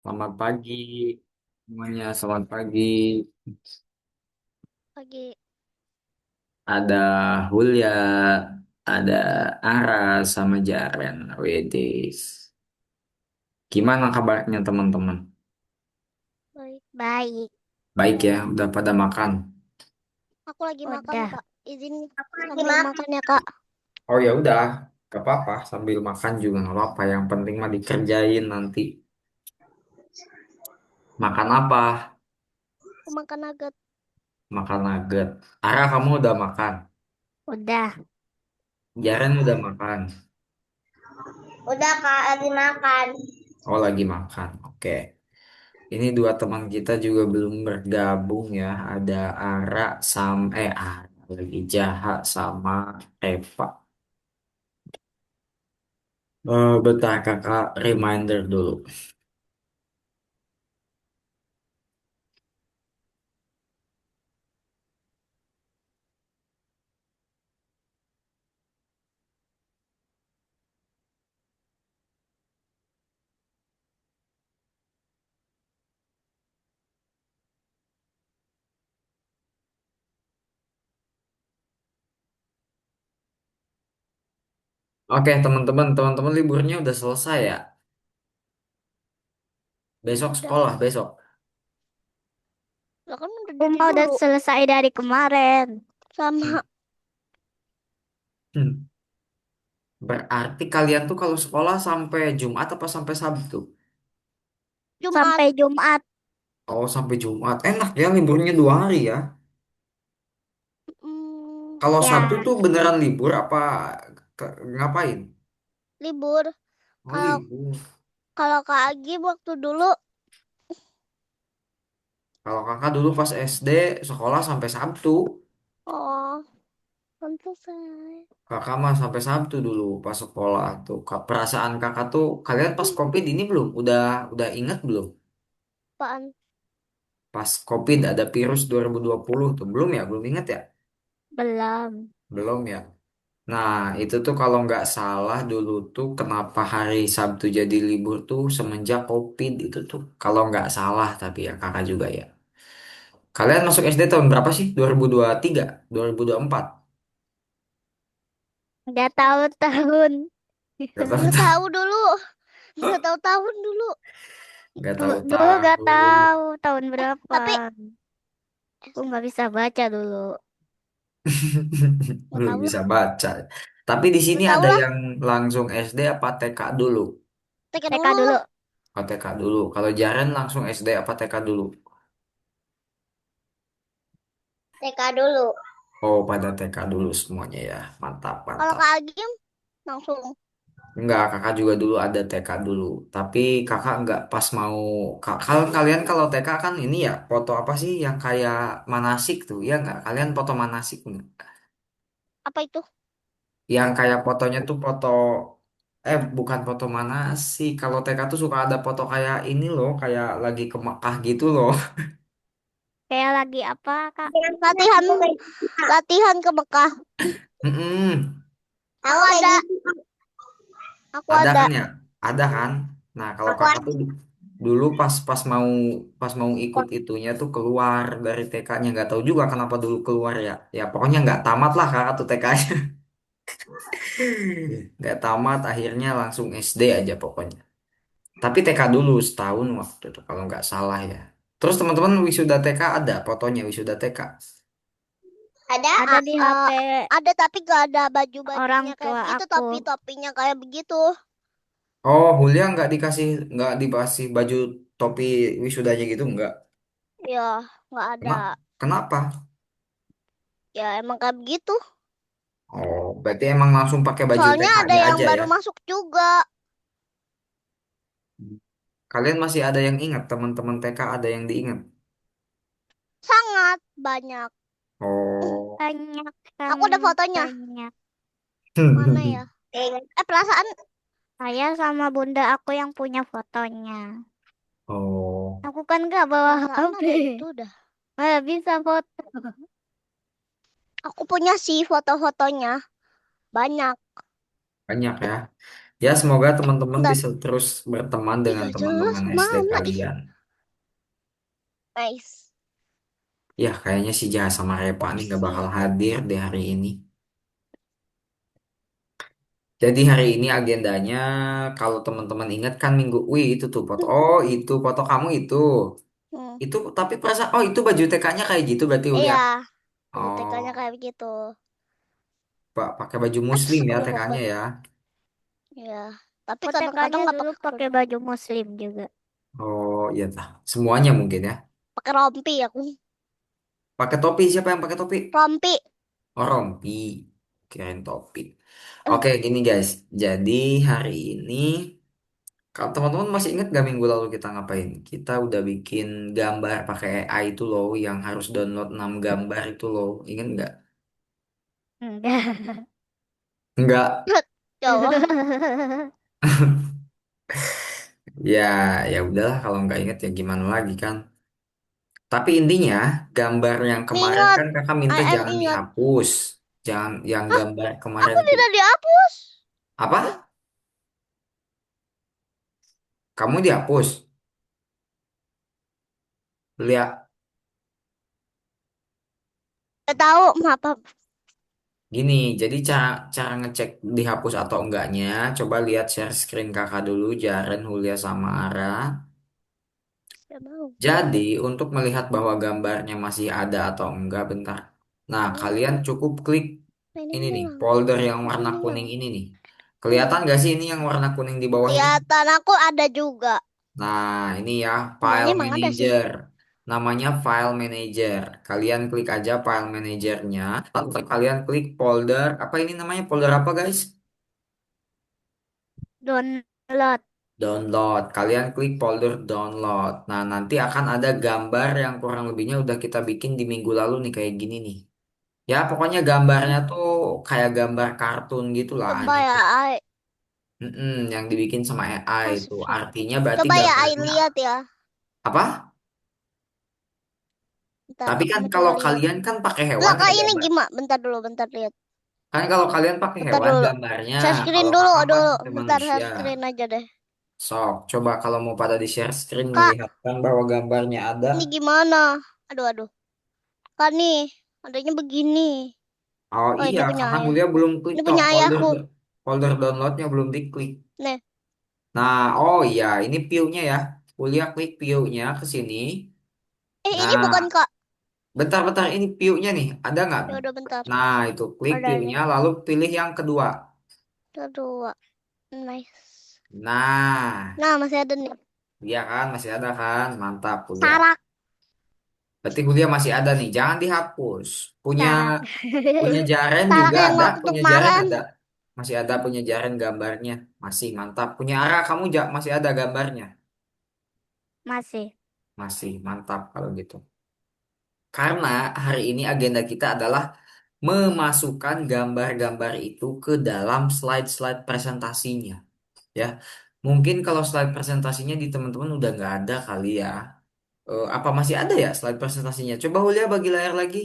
Selamat pagi semuanya, selamat pagi. Pagi. Ada Hulya, ada Aras sama Jaren. Wedis. Gimana kabarnya teman-teman? Baik. Baik. Baik ya, udah pada makan. Aku lagi makan, Udah. Kak. Izin sambil makan ya, Kak. Oh ya udah, gak apa-apa. Sambil makan juga nggak apa-apa. Yang penting mah dikerjain nanti. Makan apa? Aku makan nugget. Makan nugget. Ara, kamu udah makan? Udah. Jaren udah makan. Udah, Kak, lagi makan. Oh lagi makan. Oke. Ini dua teman kita juga belum bergabung ya. Ada Ara sama Ara lagi Jaha sama Eva. Bentar kakak reminder dulu. Oke teman-teman liburnya udah selesai ya. Besok Udah. sekolah besok. Lah kan udah dari Rumah udah dulu. selesai dari kemarin. Hmm. Sama Hmm. Berarti kalian tuh kalau sekolah sampai Jumat apa sampai Sabtu? Jumat. Sampai Jumat. Oh sampai Jumat. Enak ya liburnya 2 hari ya. Kalau Sabtu Ya, tuh beneran libur apa ngapain? Libur. Oh Kalau libur. kalau Kak Agi waktu dulu, Kalau kakak dulu pas SD sekolah sampai Sabtu. oh, tentu saya. Kakak mah sampai Sabtu dulu pas sekolah tuh. Perasaan kakak tuh kalian pas COVID ini belum? Udah ingat belum? Apaan? Pas COVID ada virus 2020 tuh. Belum ya? Belum ingat ya? belum. Belum ya? Nah, itu tuh kalau nggak salah dulu tuh kenapa hari Sabtu jadi libur tuh semenjak COVID itu tuh. Kalau nggak salah tapi ya kakak juga ya. Kalian masuk SD tahun berapa sih? 2023? 2024? Nggak tahu tahun. Gak tahu Nggak tahu. tahu dulu. Nggak tahu tahun dulu. Gak tahu Dulu nggak tahun. tahu tahun berapa. Tapi Aku nggak bisa baca dulu. nggak Belum tahu lah. bisa baca. Tapi di sini Nggak tahu ada lah. yang langsung SD apa TK dulu? TK TK dulu. dulu. Oh, TK dulu. Kalau Jaren langsung SD apa TK dulu? TK dulu. Oh, pada TK dulu semuanya ya. Mantap, Kalau mantap. Kak Agi langsung. Enggak, kakak juga dulu ada TK dulu. Tapi kakak enggak pas mau... Kalau kalian kalau TK kan ini ya, foto apa sih yang kayak manasik tuh? Ya enggak? Kalian foto manasik enggak? Apa itu? Yang kayak fotonya tuh foto... bukan foto manasik. Kalau TK tuh suka ada foto kayak ini loh, kayak lagi ke Mekah gitu loh. Kayak lagi apa, Kak? Latihan latihan ke Mekah. Mm-mm. Aku ada. Aku Ada ada. kan ya? Ada kan? Nah, kalau Aku kakak ada. tuh dulu pas mau ikut itunya tuh keluar dari TK-nya nggak tahu juga kenapa dulu keluar ya. Ya pokoknya nggak tamat lah kakak tuh TK-nya. Nggak tamat akhirnya langsung SD aja pokoknya. Tapi TK dulu setahun waktu itu kalau nggak salah ya. Terus teman-teman wisuda TK ada fotonya wisuda TK. Ada. Ada di HP Ada tapi gak ada orang baju-bajunya kayak tua begitu, aku. topi-topinya kayak begitu. Oh, Hulia nggak dikasih baju topi wisudanya gitu nggak? Ya, nggak ada. Kenapa? Ya emang kayak begitu. Oh, berarti emang langsung pakai baju Soalnya ada TK-nya yang aja ya? baru masuk juga. Kalian masih ada yang ingat, teman-teman TK ada yang diingat? Sangat banyak. Oh. Banyak, Aku ada sangat fotonya. banyak. Mana ya? Perasaan Saya sama bunda aku yang punya fotonya. Oh, Aku kan nggak bawa perasaan HP. ada itu dah. Nggak bisa foto. Aku punya sih foto-fotonya. Banyak. banyak ya. Ya, semoga teman-teman Bentar. bisa terus berteman dengan Iya jelas teman-teman SD kemana ih. kalian. Nice. Ya, kayaknya si Jaha sama Repa nih Oke nggak bakal sih. hadir di hari ini. Jadi hari ini agendanya, kalau teman-teman ingat kan minggu, wih itu tuh foto, oh itu foto kamu itu. Hmm. Itu tapi perasaan, oh itu baju TK-nya kayak gitu berarti Ulia. Iya. Baju Oh, TK-nya kayak begitu. pakai baju Aduh, muslim ya aku mau TK-nya ya. Iya. Tapi kadang-kadang Potekannya nggak dulu pakai pakai baju muslim juga. Oh iya tah, semuanya mungkin ya. pakai rompi aku. Pakai topi, siapa yang pakai topi? Rompi. Oh rompi, kirain topi. Eh, Oke gini guys, jadi hari ini, kalau teman-teman masih ingat gak minggu lalu kita ngapain? Kita udah bikin gambar pakai AI itu loh, yang harus download 6 gambar itu loh, ingat nggak? Enggak. Nggak. Ya Allah. Ya, ya udahlah kalau nggak ingat ya gimana lagi kan. Tapi intinya gambar yang kemarin Ingat. kan kakak I minta am jangan ingat. dihapus. Jangan yang Hah? gambar Aku kemarin tuh. tidak dihapus. Apa? Kamu dihapus? Lihat Gak tahu. Apa? gini, jadi cara cara ngecek dihapus atau enggaknya, coba lihat share screen kakak dulu, Jaren, Hulia sama Ara. Gak mau. Jadi untuk melihat bahwa gambarnya masih ada atau enggak, bentar. Nah, kalian Hilang. cukup klik Pengen ini nih, hilang. folder yang warna Pengen kuning hilang. ini nih. Kelihatan Hmm. gak sih ini yang warna kuning di bawah ini? Kelihatan aku ada juga. Nah, ini ya Semuanya file emang ada sih. manager. Namanya file manager. Kalian klik aja file manajernya. Lalu kalian klik folder. Apa ini namanya? Folder apa guys? Download. Download. Kalian klik folder download. Nah, nanti akan ada gambar yang kurang lebihnya udah kita bikin di minggu lalu nih kayak gini nih. Ya, pokoknya gambarnya tuh kayak gambar kartun gitulah Coba ya, anime. Ai. Yang dibikin sama AI itu. Masuk sih. Artinya berarti Coba ya, Ai gambarnya lihat ya. apa? Bentar, Tapi aku kan mau kalau coba lihat. kalian kan pakai hewan Lah, ya Kak, ini gambar. gimana? Bentar dulu, bentar lihat. Kan kalau kalian pakai Bentar hewan dulu. gambarnya, Share screen kalau dulu, kakak kan dulu. pakai Bentar, manusia. share screen aja deh. Sok, coba kalau mau pada di share screen Kak, melihatkan bahwa gambarnya ada. ini gimana? Aduh, aduh. Kak, nih. Adanya begini. Oh Oh, iya, ini punya karena ayah. Mulia belum klik Ini toh punya folder ayahku. folder downloadnya belum diklik. Nih. Nah, oh iya, ini view-nya ya. Mulia klik view-nya ke sini. Ini bukan Nah, Kak. bentar-bentar ini view-nya nih, ada nggak? Ya udah bentar. Nah, itu klik Ada view-nya, nih. lalu pilih yang kedua. Kedua. Nice. Nah, Nah, masih ada nih. iya kan, masih ada kan? Mantap, Mulia. Sarak. Berarti kuliah masih ada nih, jangan dihapus. Punya Sarak. punya Jaren Sarak juga yang ada, waktu punya Jaren kemarin. ada. Masih ada punya Jaren gambarnya. Masih mantap. Punya Ara kamu masih ada gambarnya. Masih. Masih mantap kalau gitu. Karena hari ini agenda kita adalah memasukkan gambar-gambar itu ke dalam slide-slide presentasinya. Ya, mungkin kalau slide presentasinya di teman-teman udah nggak ada kali ya. Apa masih ada ya slide presentasinya? Coba Hulia bagi layar lagi.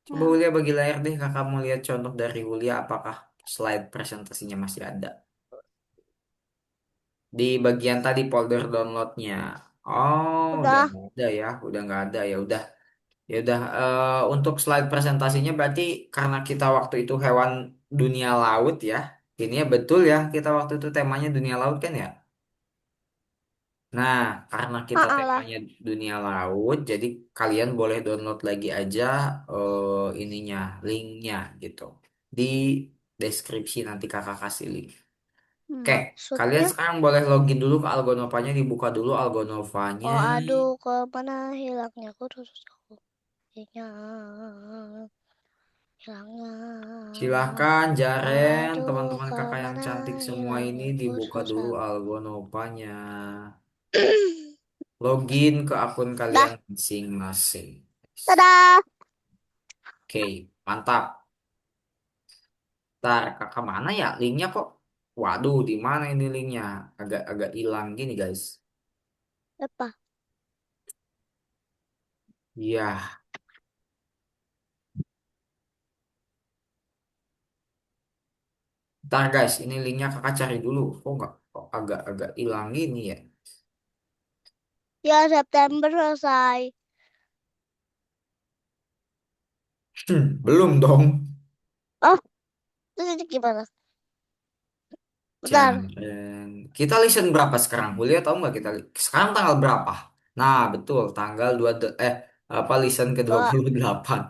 Coba Hmm. Wulia bagi layar deh, kakak mau lihat contoh dari Wulia apakah slide presentasinya masih ada. Di bagian tadi folder downloadnya. Oh, udah Udah. nggak ada ya, udah nggak ada ya udah. Ya udah, untuk slide presentasinya berarti karena kita waktu itu hewan dunia laut ya. Ini ya betul ya, kita waktu itu temanya dunia laut kan ya. Nah, karena kita Ah, lah. temanya dunia laut, jadi kalian boleh download lagi aja ininya, linknya gitu. Di deskripsi nanti kakak kasih link. Oke, kalian Maksudnya? sekarang boleh login dulu ke Algonovanya, dibuka dulu Algonovanya. Oh, aduh. Ke mana hilangnya? Aku terus aku. Hilangnya. Silahkan Jaren, Aduh, teman-teman kakak yang kemana cantik semua ini hilangnya? Aku dibuka dulu susah. Algonovanya. Login ke akun Dah. kalian masing-masing. Dadah. Oke, mantap. Ntar kakak mana ya linknya kok? Waduh, di mana ini linknya? Agak-agak hilang gini guys. Apa? Iya, Ntar guys, ini linknya kakak cari dulu. Kok agak-agak hilang ini ya? Ya September selesai. Belum dong. Oh, terus itu gimana? Bentar. Jangan. Kita listen berapa sekarang? Kuliah tahu nggak kita? Sekarang tanggal berapa? Nah, betul. Tanggal 2 apa listen ke dua Dua. puluh delapan.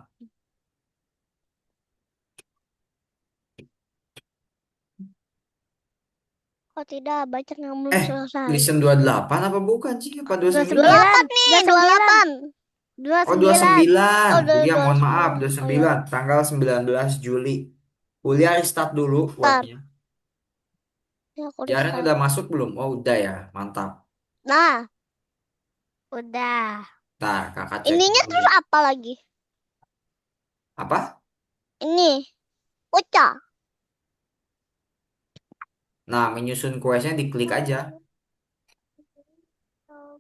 Kok tidak banyak yang belum Eh, selesai. listen 28 apa bukan sih? Apa dua puluh dua sembilan? 28 sembilan nih, dua dua puluh sembilan delapan dua Oh, dua puluh sembilan sembilan. Oh, Kuliah, mohon maaf, 29. dua puluh Oh ya, sembilan. Tanggal 19 Juli. Kuliah restart dulu bentar. buatnya. Ya aku Jaren restart. udah masuk belum? Oh, udah ya. Mantap. Nah, Udah. Nah, kakak cek ininya dulu terus nih. apa lagi? Apa? Ini, Uca. Nah, menyusun kuesnya diklik aja.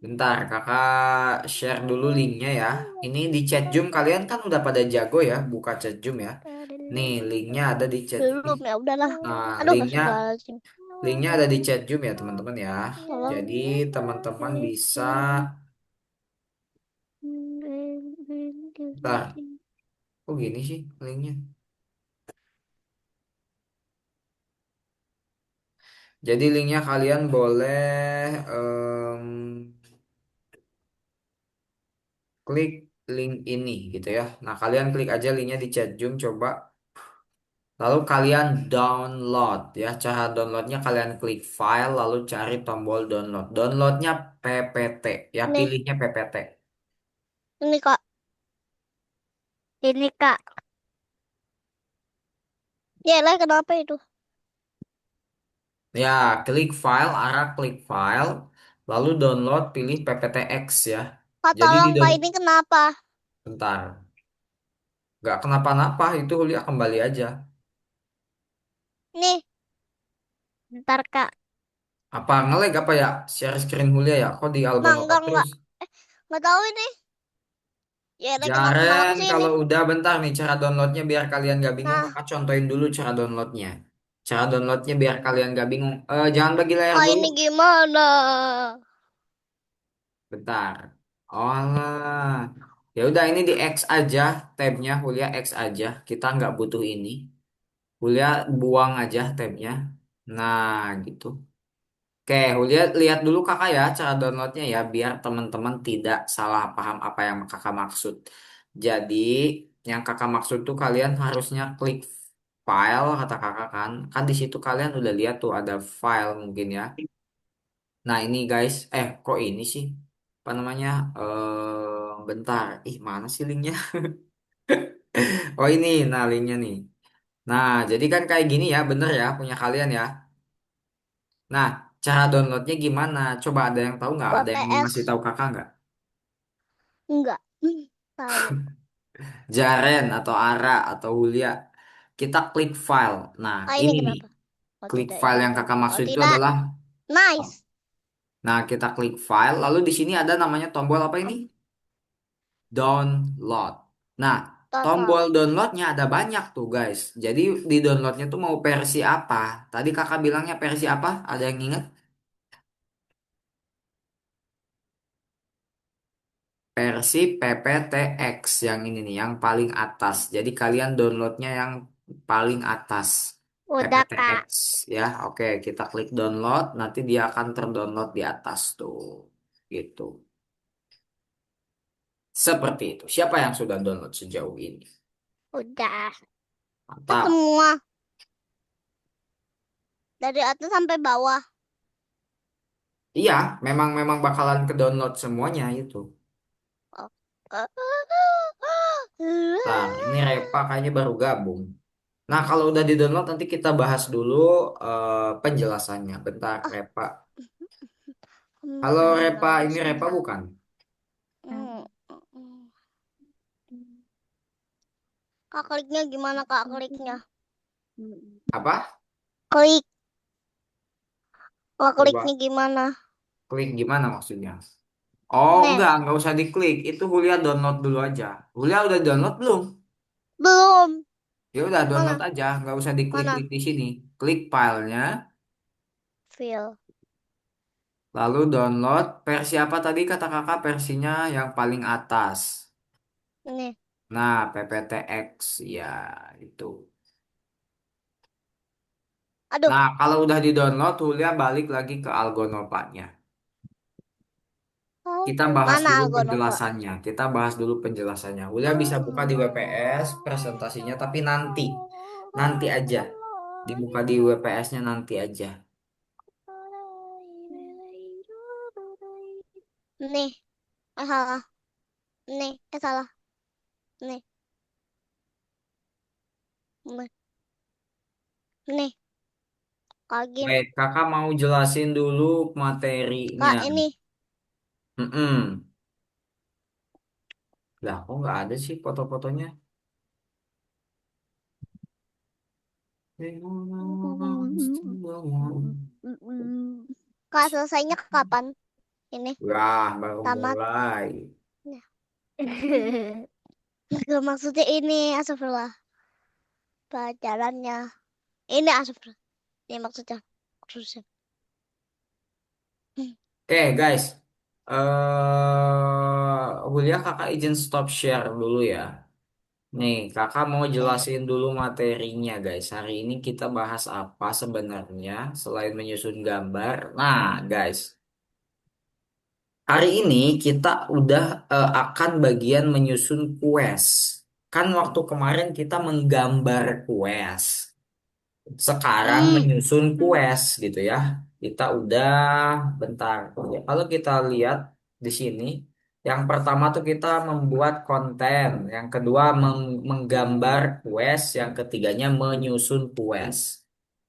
Bentar, kakak share dulu linknya ya. Ini di chat Zoom kalian kan udah pada jago ya, buka chat Zoom ya. Nih, linknya ada di chat. Belum ya, udahlah. Nah, Aduh, linknya astagfirullahaladzim. linknya ada di chat Zoom ya, teman-teman ya. Tolong. Jadi teman-teman bisa, bentar, kok gini sih linknya? Jadi linknya kalian boleh klik link ini gitu ya. Nah, kalian klik aja linknya di chat Zoom coba. Lalu kalian download ya. Cara downloadnya kalian klik file lalu cari tombol download. Downloadnya PPT ya, Nih, pilihnya PPT. ini Kak. Ini Kak. Ya, lah kenapa itu? Ya, klik file, arah klik file, lalu download, pilih PPTX ya. Kak, Jadi di tolong Kak, down, ini kenapa? bentar, nggak kenapa-napa itu Hulia kembali aja. Nih, Ntar Kak. Apa ngelag apa ya? Share screen Hulia ya? Kok di album apa enggak. terus? Nggak tahu ini. Ya, lah kenapa Jaren, sih ini? kalau udah bentar nih cara downloadnya biar kalian gak bingung, Nah, kakak contohin dulu cara downloadnya. Cara downloadnya biar kalian gak bingung. Jangan bagi layar Kak, dulu. ini gimana? Bentar. Oh lah. Ya udah ini di X aja, tabnya Hulia X aja. Kita nggak butuh ini. Hulia buang aja tabnya. Nah gitu. Oke, Hulia lihat dulu kakak ya cara downloadnya ya, biar teman-teman tidak salah paham apa yang kakak maksud. Jadi yang kakak maksud tuh kalian harusnya klik file kata kakak kan. Kan di situ kalian udah lihat tuh ada file mungkin ya. Nah ini guys, kok ini sih? Apa namanya? Bentar. Ih mana sih linknya? Oh ini, nah linknya nih. Nah jadi kan kayak gini ya, bener ya punya kalian ya. Nah cara downloadnya gimana? Coba ada yang tahu nggak? Ada yang mau ngasih PS. tahu kakak nggak? Enggak. Tahu. Jaren atau Ara atau Hulia. Kita klik file. Nah Kak, ini ini nih, kenapa? Oh, klik tidak file ya. yang kakak Oh, maksud itu tidak. adalah. Nice. Nah kita klik file, lalu di sini ada namanya tombol apa ini? Download. Nah, Download. tombol downloadnya ada banyak tuh guys. Jadi di downloadnya tuh mau versi apa? Tadi kakak bilangnya versi apa? Ada yang ingat? Versi PPTX yang ini nih, yang paling atas. Jadi kalian downloadnya yang paling atas. Udah Kak. PPTX ya. Oke, kita klik download, nanti dia akan terdownload di atas tuh. Gitu. Seperti itu. Siapa yang sudah download sejauh ini? Udah. Itu Mantap. semua. Dari atas sampai bawah. Iya, memang memang bakalan ke download semuanya itu. Oh. Nah, ini Repa kayaknya baru gabung. Nah, kalau udah di-download nanti kita bahas dulu penjelasannya. Bentar, Repa. Halo Repa, ini Repa bukan? Kak, kliknya gimana Kak, kliknya? Apa? Klik. Kak, kliknya Coba gimana? klik gimana maksudnya? Oh, Nih, enggak usah diklik. Itu Hulia download dulu aja. Hulia udah download belum? belum. Ya udah download Mana? aja, nggak usah diklik-klik Mana? di sini. Klik filenya, Feel. lalu download versi apa tadi kata kakak versinya yang paling atas. Ini. Nah, PPTX ya itu. Aduh. Nah, kalau udah di-download, Hulia balik lagi ke Algonopanya. Kita bahas Mana dulu Algonova? penjelasannya. Kita bahas dulu penjelasannya. Hulia bisa buka di WPS presentasinya, tapi nanti. Nanti aja. Dibuka di WPS-nya nanti aja. Nih. Salah. Nih. Salah. Nih. Nih. Nih. Kagim. Baik, kakak mau jelasin dulu materinya. Kak, ini. Mm-mm. Lah, kok nggak ada sih foto-fotonya? Kak, selesainya kapan? Ini. Wah, baru Tamat. mulai. Gak maksudnya ini. Astagfirullah. Pelajarannya. Ini astagfirullah. Ini maksudnya. Maksudnya. Oke, guys. Julia kakak izin stop share dulu ya. Nih, kakak mau Eh. jelasin dulu materinya, guys. Hari ini kita bahas apa sebenarnya selain menyusun gambar. Nah, guys, hari ini kita udah akan bagian menyusun quest. Kan waktu kemarin kita menggambar quest. Sekarang Hmm. menyusun quest gitu ya. Kita udah bentar. Ya, kalau kita lihat di sini, yang pertama tuh kita membuat konten, yang kedua menggambar quest, yang ketiganya menyusun quest.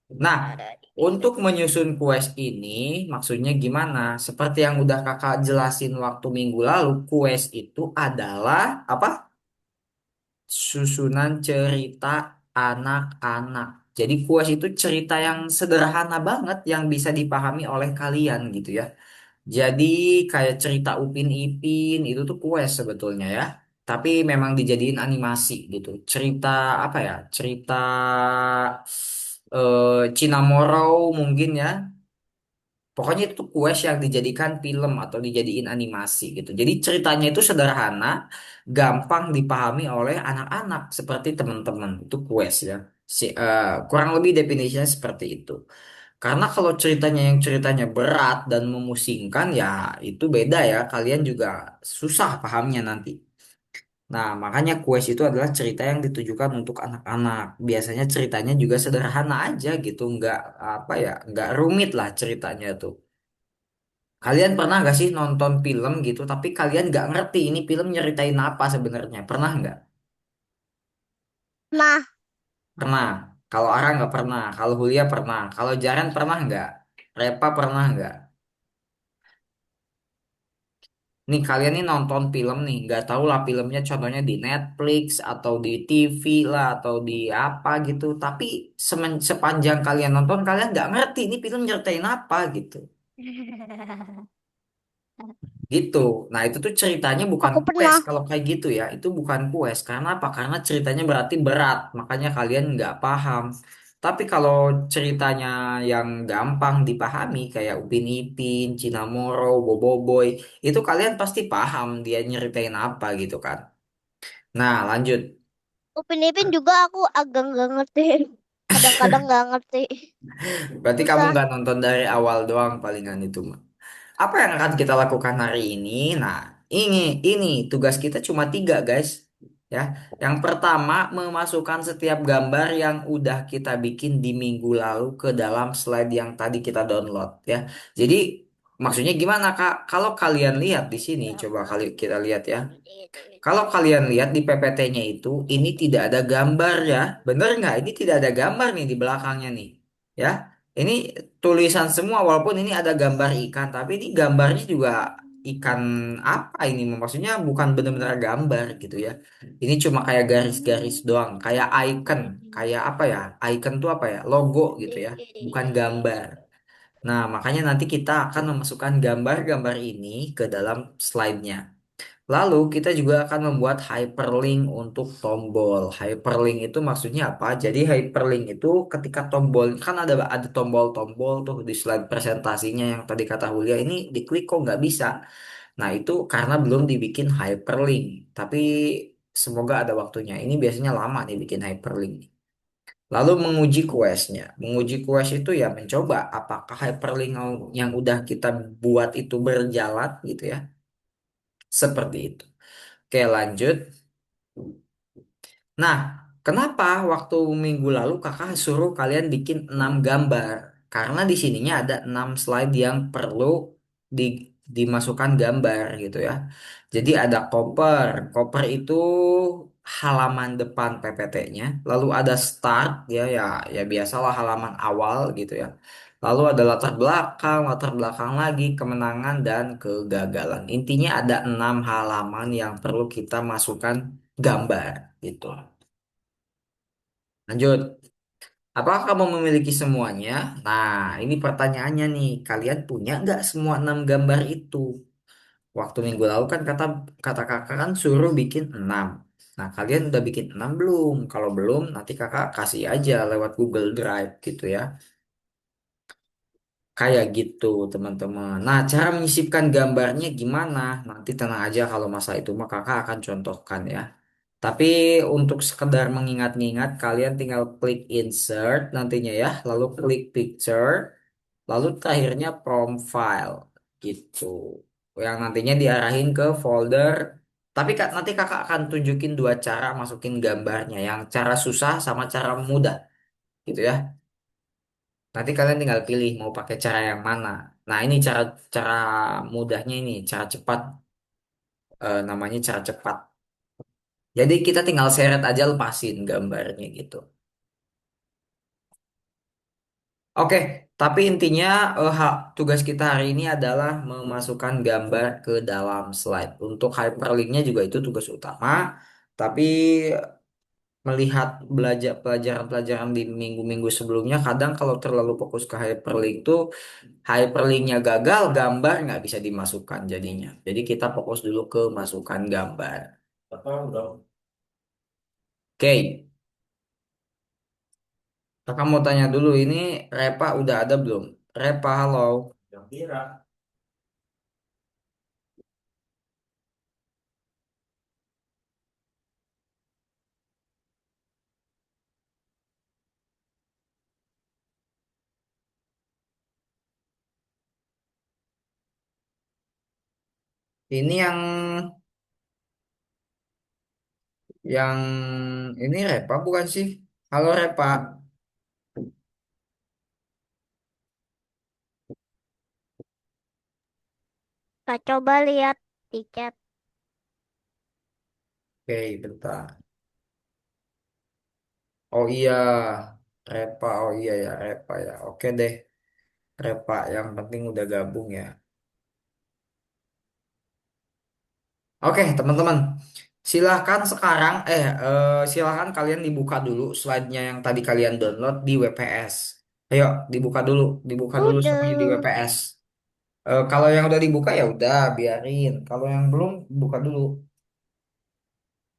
Nah, untuk menyusun quest ini maksudnya gimana? Seperti yang udah kakak jelasin waktu minggu lalu, quest itu adalah apa? Susunan cerita anak-anak. Jadi kuas itu cerita yang sederhana banget yang bisa dipahami oleh kalian gitu ya. Jadi kayak cerita Upin Ipin itu tuh kuas sebetulnya ya. Tapi memang dijadiin animasi gitu. Cerita apa ya? Cerita Cinamoro mungkin ya. Pokoknya itu quest yang dijadikan film atau dijadiin animasi gitu. Jadi ceritanya itu sederhana, gampang dipahami oleh anak-anak seperti teman-teman. Itu quest ya. Kurang lebih definisinya seperti itu. Karena kalau ceritanya berat dan memusingkan ya itu beda ya. Kalian juga susah pahamnya nanti. Nah, makanya quest itu adalah cerita yang ditujukan untuk anak-anak. Biasanya ceritanya juga sederhana aja gitu, nggak apa ya, nggak rumit lah ceritanya tuh. Kalian pernah nggak sih nonton film gitu, tapi kalian nggak ngerti ini film nyeritain apa sebenarnya? Pernah nggak? Nah. Pernah. Kalau Ara nggak pernah. Kalau Hulia pernah. Kalau Jaran pernah nggak? Repa pernah nggak? Nih kalian nih nonton film nih, nggak tahu lah filmnya contohnya di Netflix atau di TV lah atau di apa gitu. Tapi sepanjang kalian nonton kalian nggak ngerti ini film nyeritain apa gitu. Gitu. Nah, itu tuh ceritanya bukan Aku quest pernah. kalau kayak gitu ya. Itu bukan quest. Karena apa? Karena ceritanya berarti berat. Makanya kalian nggak paham. Tapi kalau ceritanya yang gampang dipahami kayak Upin Ipin, Cinamoro, Boboiboy, itu kalian pasti paham dia nyeritain apa gitu kan. Nah, lanjut. Upin Ipin juga aku agak nggak ngerti. Kadang-kadang nggak ngerti. Berarti kamu Susah. nggak nonton dari awal doang palingan itu mah. Apa yang akan kita lakukan hari ini? Nah, ini tugas kita cuma tiga, guys. Ya, yang pertama memasukkan setiap gambar yang udah kita bikin di minggu lalu ke dalam slide yang tadi kita download. Ya, jadi maksudnya gimana, Kak? Kalau kalian lihat di sini, coba kali kita lihat ya. Kalau kalian lihat di PPT-nya itu, ini tidak ada gambar ya. Bener nggak? Ini tidak ada gambar nih di belakangnya nih. Ya, ini tulisan semua walaupun ini ada gambar ikan, tapi ini gambarnya juga ikan apa ini? Maksudnya bukan benar-benar gambar gitu ya. Ini cuma kayak garis-garis doang, kayak icon, kayak apa ya? Icon tuh apa ya? Logo gitu ya, bukan gambar. Nah, makanya nanti kita akan memasukkan gambar-gambar ini ke dalam slide-nya. Lalu kita juga akan membuat hyperlink untuk tombol. Hyperlink itu maksudnya apa? Jadi hyperlink itu ketika tombol kan ada tombol-tombol tuh di slide presentasinya yang tadi kata Julia ini diklik kok nggak bisa. Nah itu karena belum dibikin hyperlink. Tapi semoga ada waktunya. Ini biasanya lama nih bikin hyperlink. Lalu menguji questnya. Menguji quest itu ya mencoba apakah hyperlink yang udah kita buat itu berjalan gitu ya. Seperti itu. Oke lanjut. Nah, kenapa waktu minggu lalu kakak suruh kalian bikin 6 gambar? Karena di sininya ada 6 slide yang perlu di, dimasukkan gambar gitu ya. Jadi ada koper. Koper itu halaman depan PPT-nya. Lalu ada start ya biasalah halaman awal gitu ya. Lalu ada latar belakang lagi, kemenangan dan kegagalan. Intinya ada 6 halaman yang perlu kita masukkan gambar gitu. Lanjut. Apakah kamu memiliki semuanya? Nah, ini pertanyaannya nih. Kalian punya nggak semua 6 gambar itu? Waktu minggu lalu kan kata kata kakak kan suruh bikin 6. Nah, kalian udah bikin 6 belum? Kalau belum, nanti kakak kasih aja lewat Google Drive gitu ya. Kayak gitu, teman-teman. Nah, cara menyisipkan gambarnya gimana? Nanti tenang aja kalau masa itu mah kakak akan contohkan ya. Tapi untuk sekedar mengingat-ingat, kalian tinggal klik insert nantinya ya, lalu klik picture, lalu terakhirnya profile gitu. Yang nantinya diarahin ke folder. Tapi nanti kakak akan tunjukin dua cara masukin gambarnya, yang cara susah sama cara mudah gitu ya. Nanti kalian tinggal pilih mau pakai cara yang mana. Nah ini cara cara mudahnya ini, cara cepat, namanya cara cepat. Jadi kita tinggal seret aja lepasin gambarnya gitu. Oke, tapi intinya tugas kita hari ini adalah memasukkan gambar ke dalam slide. Untuk hyperlinknya juga itu tugas utama. Tapi melihat belajar pelajaran-pelajaran di minggu-minggu sebelumnya, kadang kalau terlalu fokus ke hyperlink tuh hyperlinknya gagal, gambar nggak bisa dimasukkan jadinya. Jadi kita fokus dulu ke masukkan gambar. Oke, kakak mau tanya dulu ini Repa udah ada belum? Repa, halo. Ini yang ini Repa bukan sih? Halo Repa. Kak coba lihat di chat. Oke, bentar. Oh iya, Repa. Oh iya ya, Repa ya. Oke deh, Repa. Yang penting udah gabung ya. Oke, teman-teman. Silahkan sekarang, silahkan kalian dibuka dulu slide-nya yang tadi kalian download di WPS. Ayo, dibuka dulu semuanya di Udah. WPS. Kalau yang udah dibuka ya udah, biarin. Kalau yang belum, buka dulu.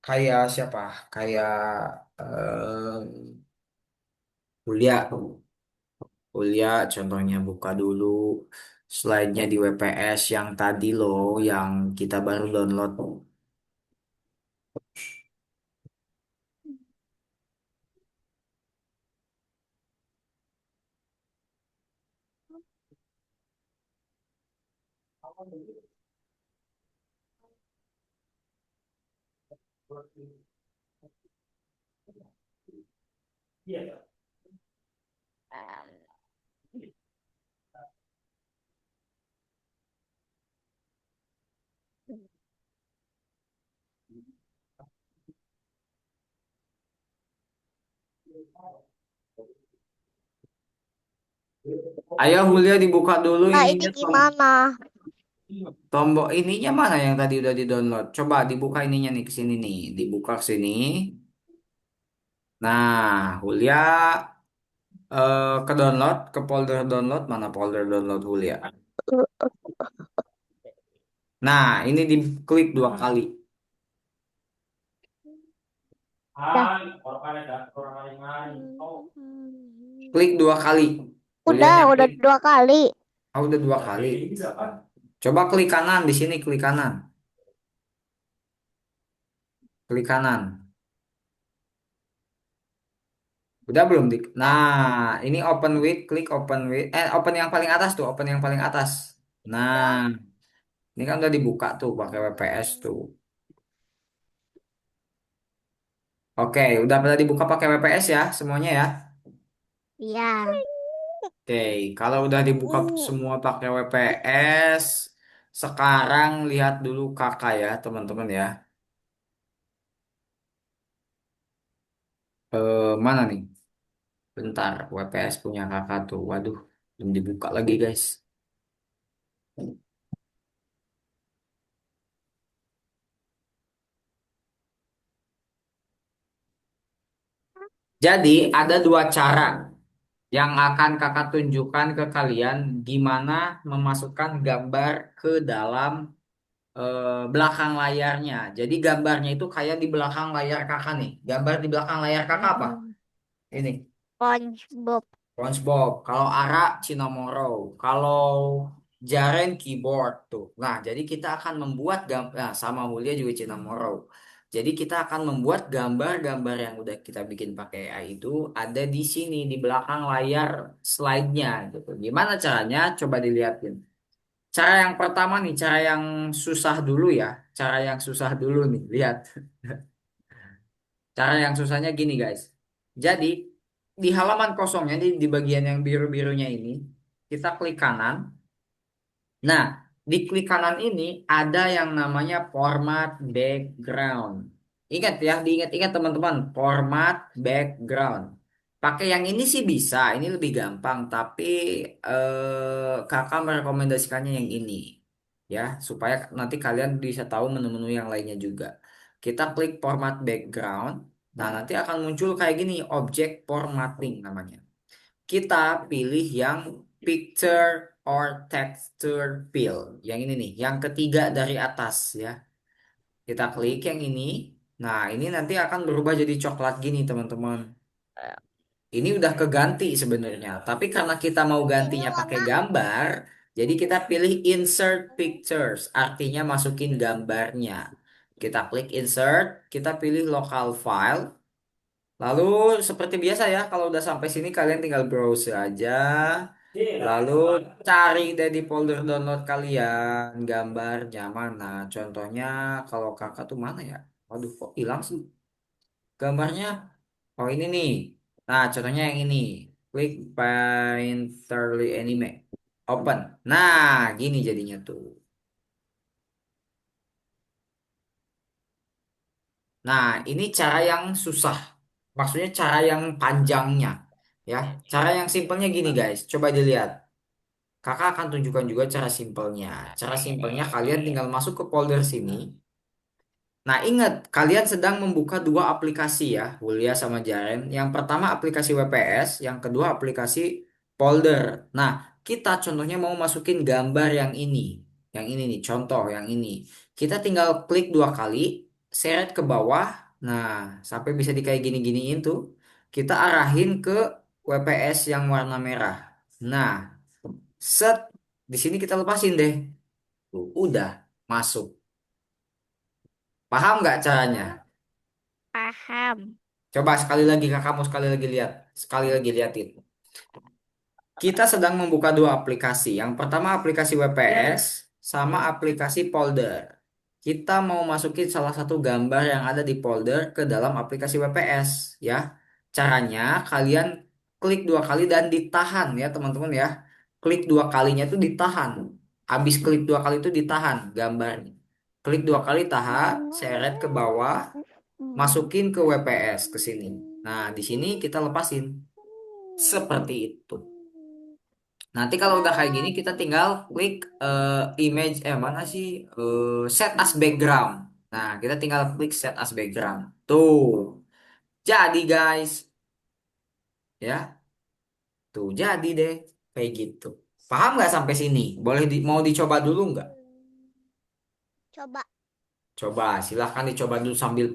Kayak siapa? Kayak Kuliah. Kuliah contohnya buka dulu slide-nya di WPS yang tadi loh, yang kita baru download. Ayo Julia dibuka dulu Nah, ini ininya gimana? tombol ininya mana yang tadi udah di-download. Coba dibuka ininya nih ke sini nih, dibuka ke sini. Nah, Julia ke download ke folder download mana folder download Julia? Nah, ini diklik 2 kali. Dah. Klik 2 kali. Udah, Kuliahnya udah klik. 2 kali. Ah, udah 2 kali. Coba klik kanan di sini, klik kanan. Klik kanan. Udah belum di. Nah, ini open with, klik open with. Open yang paling atas tuh, open yang paling atas. Nah, Udah. ini kan udah dibuka tuh pakai WPS tuh. Oke, udah pada dibuka pakai WPS ya, semuanya ya. Iya. Oke, kalau udah dibuka semua pakai WPS, sekarang lihat dulu kakak ya, teman-teman ya. Mana nih? Bentar, WPS punya kakak tuh. Waduh, belum dibuka lagi guys. Jadi ada 2 cara yang akan kakak tunjukkan ke kalian gimana memasukkan gambar ke dalam belakang layarnya. Jadi gambarnya itu kayak di belakang layar kakak nih. Gambar di belakang layar kakak apa? Ini. SpongeBob. SpongeBob. Kalau Ara Cinnamoro. Kalau Jaren keyboard tuh. Nah, jadi kita akan membuat gambar nah, sama Mulia juga Cinnamoro. Jadi kita akan membuat gambar-gambar yang udah kita bikin pakai AI itu ada di sini di belakang layar slide-nya gitu. Gimana caranya? Coba dilihatin. Cara yang pertama nih, cara yang susah dulu ya. Cara yang susah dulu nih, lihat. Cara yang susahnya gini guys. Jadi di halaman kosongnya di bagian yang biru-birunya ini kita klik kanan. Nah, di klik kanan ini ada yang namanya format background. Ingat ya, diingat-ingat teman-teman, format background. Pakai yang ini sih bisa, ini lebih gampang, tapi kakak merekomendasikannya yang ini. Ya, supaya nanti kalian bisa tahu menu-menu yang lainnya juga. Kita klik format background. Nah, nanti akan muncul kayak gini, object formatting namanya. Kita pilih yang picture or texture fill. Yang ini nih, yang ketiga dari atas ya. Kita klik yang ini. Nah, ini nanti akan berubah jadi coklat gini, teman-teman. Ini udah keganti sebenarnya, tapi karena kita mau Ini gantinya pakai warna. gambar, jadi kita pilih insert pictures, artinya masukin gambarnya. Kita klik insert, kita pilih local file. Lalu seperti biasa ya, kalau udah sampai sini kalian tinggal browse aja. Lalu cari deh di folder download kalian gambarnya mana. Contohnya kalau kakak tuh mana ya? Waduh, kok hilang sih gambarnya? Oh ini nih. Nah, contohnya yang ini. Klik Painterly Anime. Open. Nah, gini jadinya tuh. Nah, ini cara yang susah. Maksudnya cara yang panjangnya. Ya, cara yang simpelnya gini guys. Coba dilihat. Kakak akan tunjukkan juga cara simpelnya. Cara simpelnya kalian tinggal masuk ke folder sini. Nah, ingat, kalian sedang membuka 2 aplikasi ya, Wulia sama Jaren. Yang pertama aplikasi WPS, yang kedua aplikasi folder. Nah, kita contohnya mau masukin gambar yang ini. Yang ini nih, contoh yang ini. Kita tinggal klik 2 kali, seret ke bawah. Nah, sampai bisa di kayak gini-giniin tuh. Kita arahin ke WPS yang warna merah. Nah, set, di sini kita lepasin deh. Tuh, udah masuk. Paham nggak caranya? Paham. Coba sekali lagi kamu sekali lagi lihat, sekali lagi liatin. Kita sedang membuka 2 aplikasi. Yang pertama aplikasi WPS sama aplikasi folder. Kita mau masukin salah satu gambar yang ada di folder ke dalam aplikasi WPS, ya. Caranya kalian klik 2 kali dan ditahan ya teman-teman ya. Klik 2 kalinya itu ditahan. Habis klik 2 kali itu ditahan gambarnya. Klik 2 kali tahan, seret ke bawah, masukin ke WPS ke sini. Nah, di sini kita lepasin. Seperti itu. Nanti kalau udah kayak gini kita tinggal klik image mana sih set as background. Nah, kita tinggal klik set as background. Tuh. Jadi guys, ya. Tuh jadi deh kayak gitu. Paham nggak sampai sini? Mau dicoba dulu nggak? Coba. Coba, silahkan dicoba dulu sambil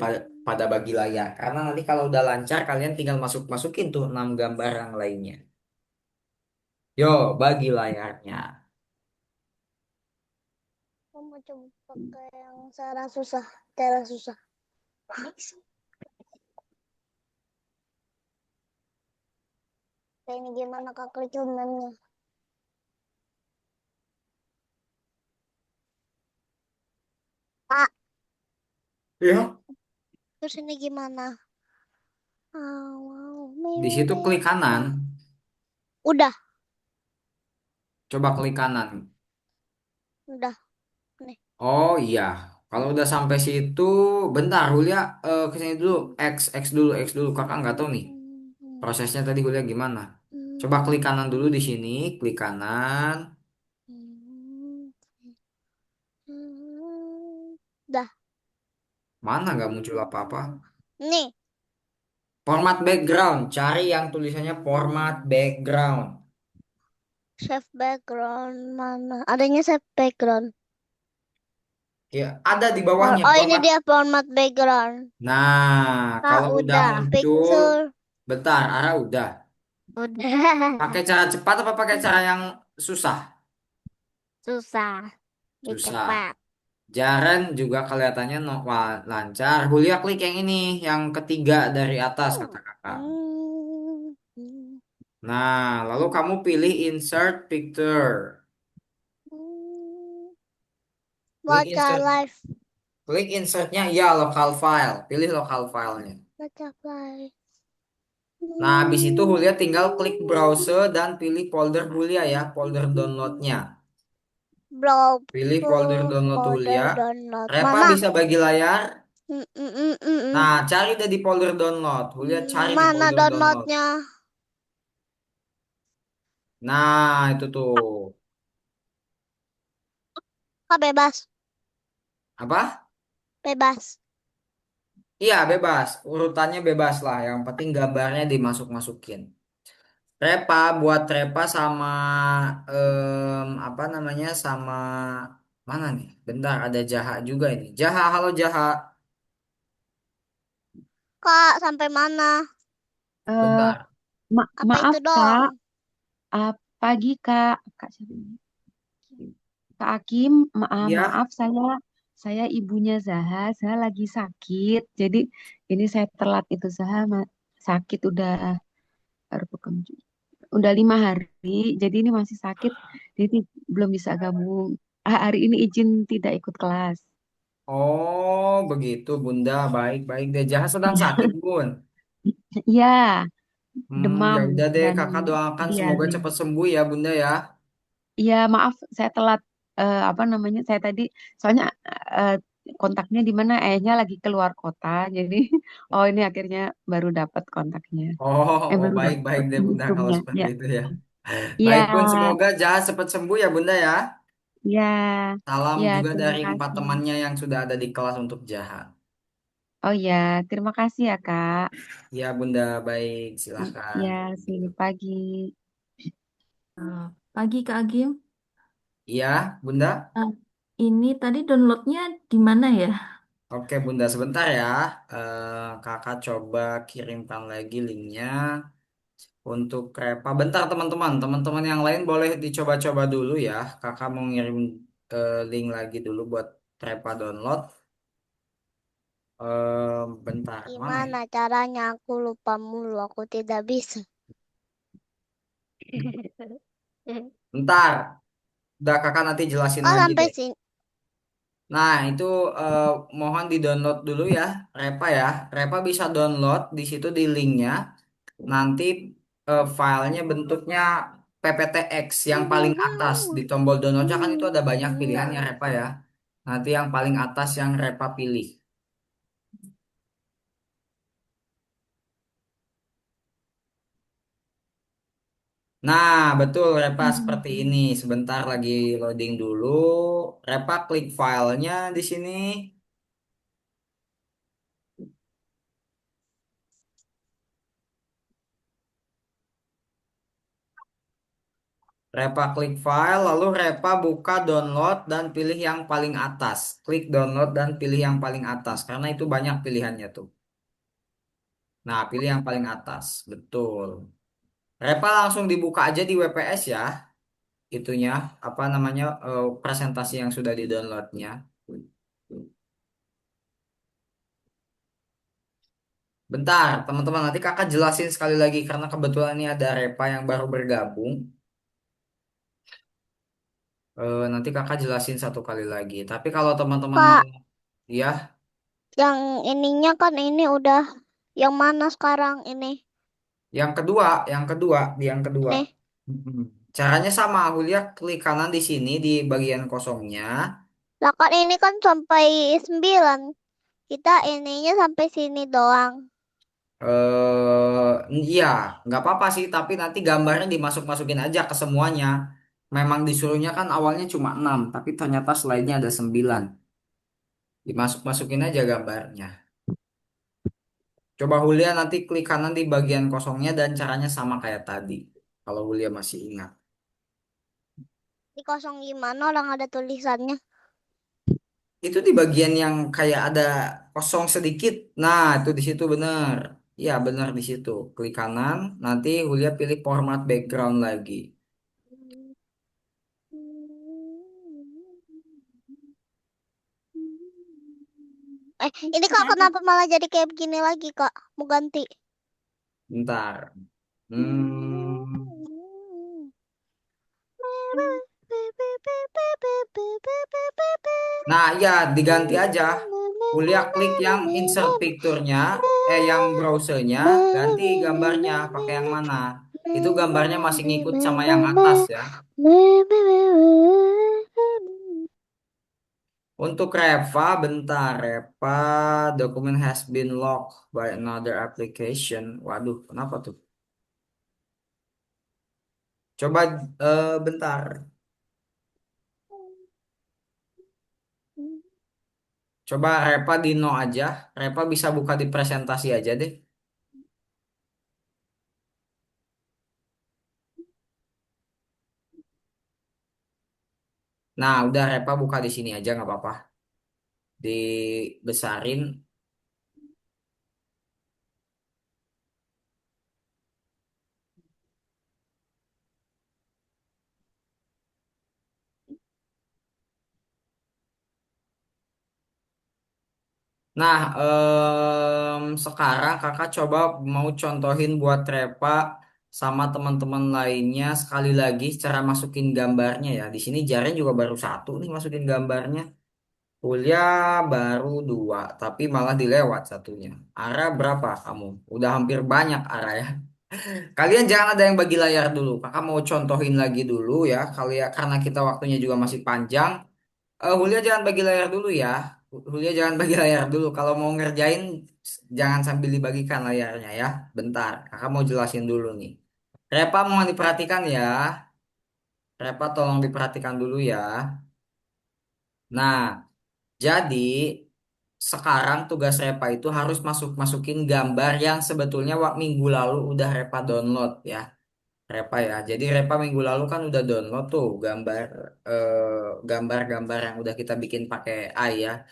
pada bagi layar. Karena nanti kalau udah lancar, kalian tinggal masuk-masukin tuh 6 gambar yang lainnya. Yo, bagi layarnya. Aku mau coba pakai yang cara susah. Cara susah. Kayak ini gimana kak kericumennya? Kak, Ya. terus ini gimana? Wow, Di situ klik kanan. udah, Coba klik kanan. udah. Nih. Oh iya, kalau udah sampai situ, bentar Hulia ke sini dulu, X dulu. Kakak nggak tahu nih prosesnya tadi Hulia gimana. Coba klik kanan dulu di sini, klik kanan. Dah. Mana nggak muncul apa-apa? Nih, Format background, cari yang tulisannya format background. save background mana? Adanya save background. Ya, ada di Oh, bawahnya oh, ini format. dia format background. Nah, Kak, kalau udah udah. muncul, Picture. bentar, Ara udah. Udah. Pakai cara cepat apa pakai cara yang susah? Susah. Ini Susah. cepat. Jaren juga kelihatannya lancar. Julia klik yang ini, yang ketiga dari atas kata kakak. Nah, lalu kamu pilih insert picture. Klik Baca insert, live. klik insertnya ya local file. Pilih local filenya. Baca live. Nah, habis itu Julia tinggal klik browse dan pilih folder Julia ya, folder downloadnya. Blog Pilih folder full download Julia. folder download. Repa Mana? bisa bagi layar. Mm, mm, mm, mm, mm. Nah, cari deh di folder download. Julia cari di Mana folder download. downloadnya? Nah, itu tuh. Kak bebas. Apa? Bebas. Iya, bebas. Urutannya bebas lah. Yang penting gambarnya dimasuk-masukin. Repa buat Repa sama apa namanya sama mana nih? Bentar, ada Jaha juga ini. Jaha, halo Jaha. Kak, sampai mana? Eh, Bentar. Apa maaf itu dong? Kak, pagi Kak, Kak siapa ini? Kak Akim, Iya. maaf saya ibunya Zaha, Zaha lagi sakit, jadi ini saya telat itu Zaha sakit baru udah 5 hari, jadi ini masih sakit, jadi belum bisa gabung. Hari ini izin tidak ikut kelas. Oh, begitu Bunda. Baik-baik deh. Jaha sedang sakit, Bun. Iya, Ya demam udah deh, dan Kakak doakan semoga diare. cepat sembuh ya, Bunda ya. Iya, maaf saya telat apa namanya? Saya tadi soalnya eh, kontaknya di mana? Ayahnya lagi keluar kota, jadi oh ini akhirnya baru dapat kontaknya. Oh, oh Baru baik-baik dapat deh Bunda kalau zoom seperti ya. itu ya. Iya, Baik Bun, semoga Jaha cepat sembuh ya Bunda ya. iya, Salam iya. juga Terima dari empat kasih. temannya yang sudah ada di kelas untuk Jaha. Oh ya, terima kasih ya Kak. Ya Bunda, baik, silakan. Ya, selamat pagi. Eh, Pagi Kak Agim. Iya, Bunda. Eh, ini tadi downloadnya di mana ya? Oke Bunda, sebentar ya. Kakak coba kirimkan lagi linknya untuk Krepa. Bentar teman-teman, teman-teman yang lain boleh dicoba-coba dulu ya. Kakak mau ngirim link lagi dulu buat Krepa download. Bentar, mana ya? Gimana caranya? Aku lupa mulu. Aku tidak bisa. Bentar, udah kakak nanti jelasin Oh, lagi sampai deh. sini. Nah, itu eh, mohon di-download dulu ya, Repa ya. Repa bisa download di situ di linknya. Nanti filenya bentuknya PPTX yang paling atas di tombol downloadnya kan itu ada banyak pilihannya Repa ya. Nanti yang paling atas yang Repa pilih. Nah, betul Repa seperti ini. Sebentar lagi loading dulu. Repa klik filenya di sini. Repa klik file, lalu Repa buka download dan pilih yang paling atas. Klik download dan pilih yang paling atas, karena itu banyak pilihannya tuh. Nah, pilih yang paling atas. Betul. Repa langsung dibuka aja di WPS ya, itunya, apa namanya, presentasi yang sudah di-downloadnya. Bentar, teman-teman, nanti kakak jelasin sekali lagi, karena kebetulan ini ada Repa yang baru bergabung. Nanti kakak jelasin satu kali lagi. Tapi kalau teman-teman mau, Kak, ya, yang ininya kan ini udah yang mana sekarang ini? yang kedua. Nih, Mm-mm. Caranya sama, Hulia klik kanan di sini di bagian kosongnya. lah kan ini kan sampai 9. Kita ininya sampai sini doang. Iya, nggak apa-apa sih, tapi nanti gambarnya dimasuk-masukin aja ke semuanya. Memang disuruhnya kan awalnya cuma 6, tapi ternyata slide-nya ada 9. Dimasuk-masukin aja gambarnya. Coba Hulia nanti klik kanan di bagian kosongnya dan caranya sama kayak tadi. Kalau Hulia masih ingat. Di 0 gimana orang ada tulisannya? Itu di bagian yang kayak ada kosong sedikit. Nah, itu di situ bener. Iya, bener di situ. Klik kanan, nanti Hulia pilih format background lagi. Ini Kak kenapa malah jadi kayak begini lagi Kak? Mau ganti. Bentar. Hmm. Nah, ya diganti aja. Kuliah klik yang insert picture-nya, yang browsernya, ganti gambarnya, pakai yang mana? Itu gambarnya masih ngikut sama yang atas ya. Untuk Reva, bentar, Reva, document has been locked by another application. Waduh, kenapa tuh? Coba bentar. Coba Reva di no aja. Reva bisa buka di presentasi aja deh. Nah, udah Reva buka di sini aja nggak apa-apa. Dibesarin. Nah, sekarang kakak coba mau contohin buat Reva sama teman-teman lainnya sekali lagi cara masukin gambarnya ya. Di sini Jaren juga baru satu nih masukin gambarnya. Kuliah baru dua, tapi malah dilewat satunya. Ara berapa kamu? Udah hampir banyak Ara ya. Kalian jangan ada yang bagi layar dulu. Kakak mau contohin lagi dulu ya. Kalian karena kita waktunya juga masih panjang. Hulia jangan bagi layar dulu ya. Hulia jangan bagi layar dulu. Kalau mau ngerjain, jangan sambil dibagikan layarnya ya. Bentar, kakak mau jelasin dulu nih. Repa mau diperhatikan ya. Repa tolong diperhatikan dulu ya. Nah, jadi sekarang tugas Repa itu harus masukin gambar yang sebetulnya minggu lalu udah Repa download ya. Repa ya. Jadi Repa minggu lalu kan udah download tuh gambar-gambar yang udah kita bikin pakai AI ya.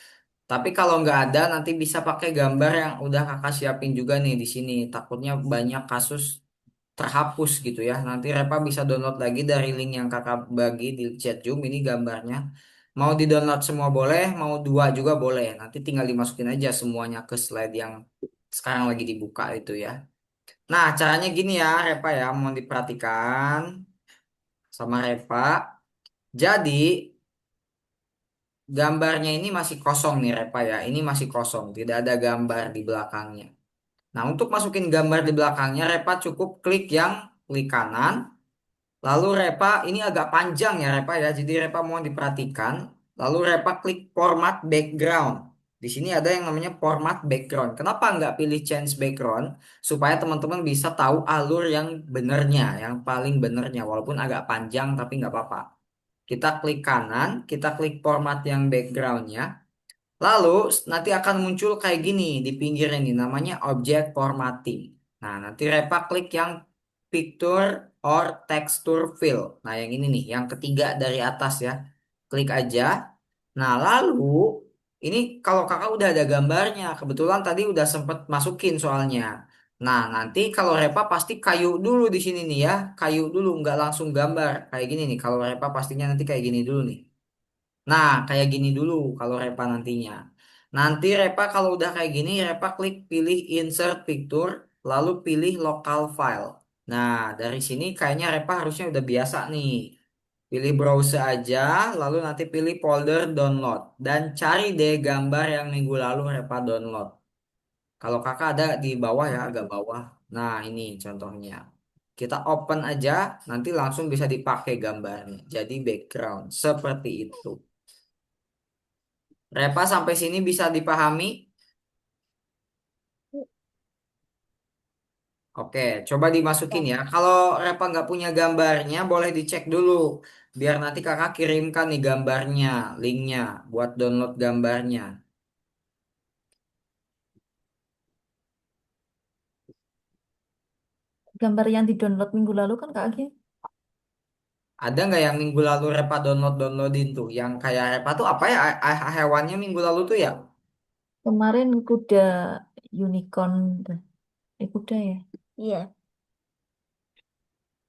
Tapi kalau nggak ada, nanti bisa pakai gambar yang udah kakak siapin juga nih di sini. Takutnya banyak kasus terhapus gitu ya. Nanti Repa bisa download lagi dari link yang kakak bagi di chat Zoom. Ini gambarnya. Mau di-download semua boleh, mau dua juga boleh. Nanti tinggal dimasukin aja semuanya ke slide yang sekarang lagi dibuka itu ya. Nah, caranya gini ya, Repa ya, mau diperhatikan sama Repa. Jadi, gambarnya ini masih kosong nih, Repa ya. Ini masih kosong, tidak ada gambar di belakangnya. Nah, untuk masukin gambar di belakangnya, Repa cukup klik kanan. Lalu Repa, ini agak panjang ya Repa ya. Jadi Repa mau diperhatikan. Lalu Repa klik format background. Di sini ada yang namanya format background. Kenapa nggak pilih change background? Supaya teman-teman bisa tahu alur yang benernya, yang paling benernya. Walaupun agak panjang tapi nggak apa-apa. Kita klik kanan, kita klik format yang backgroundnya. Lalu nanti akan muncul kayak gini di pinggir ini namanya object formatting. Nah, nanti Repa klik yang picture or texture fill. Nah, yang ini nih, yang ketiga dari atas ya. Klik aja. Nah, lalu ini kalau kakak udah ada gambarnya, kebetulan tadi udah sempet masukin soalnya. Nah, nanti kalau Repa pasti kayu dulu di sini nih ya, kayu dulu, nggak langsung gambar kayak gini nih. Kalau Repa pastinya nanti kayak gini dulu nih. Nah, kayak gini dulu kalau Repa nantinya. Nanti Repa kalau udah kayak gini, Repa klik pilih Insert Picture, lalu pilih Local File. Nah, dari sini kayaknya Repa harusnya udah biasa nih. Pilih browse aja, lalu nanti pilih folder download. Dan cari deh gambar yang minggu lalu Repa download. Kalau kakak ada di bawah ya, agak bawah. Nah, ini contohnya. Kita open aja, nanti langsung bisa dipakai gambarnya. Jadi background, seperti itu. Repa sampai sini bisa dipahami? Oke, coba dimasukin ya. Kalau Repa nggak punya gambarnya, boleh dicek dulu. Biar nanti kakak kirimkan nih gambarnya, linknya, buat download gambarnya. Gambar yang di-download minggu lalu kan Kak Agim? Ada nggak yang minggu lalu Repa downloadin tuh? Yang kayak Repa tuh apa ya? Hewannya minggu lalu tuh ya? Kemarin kuda unicorn. Kuda ya? Iya.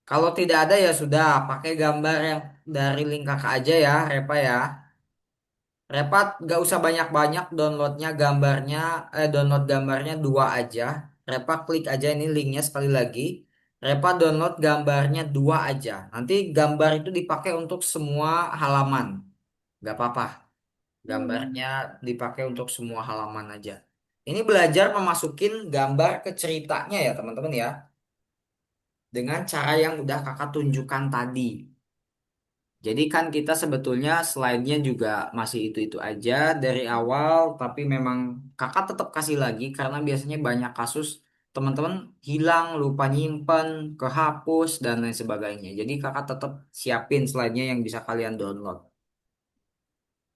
Kalau tidak ada ya sudah, pakai gambar yang dari link kakak aja ya, Repa ya. Repa nggak usah banyak-banyak downloadnya gambarnya, download gambarnya dua aja. Repa klik aja ini linknya sekali lagi. Repa download gambarnya dua aja. Nanti gambar itu dipakai untuk semua halaman. Nggak apa-apa. Gambarnya dipakai untuk semua halaman aja. Ini belajar memasukin gambar ke ceritanya ya teman-teman ya. Dengan cara yang udah kakak tunjukkan tadi. Jadi kan kita sebetulnya slide-nya juga masih itu-itu aja dari awal, tapi memang kakak tetap kasih lagi karena biasanya banyak kasus teman-teman hilang, lupa nyimpen, kehapus, dan lain sebagainya. Jadi kakak tetap siapin slide-nya yang bisa kalian download.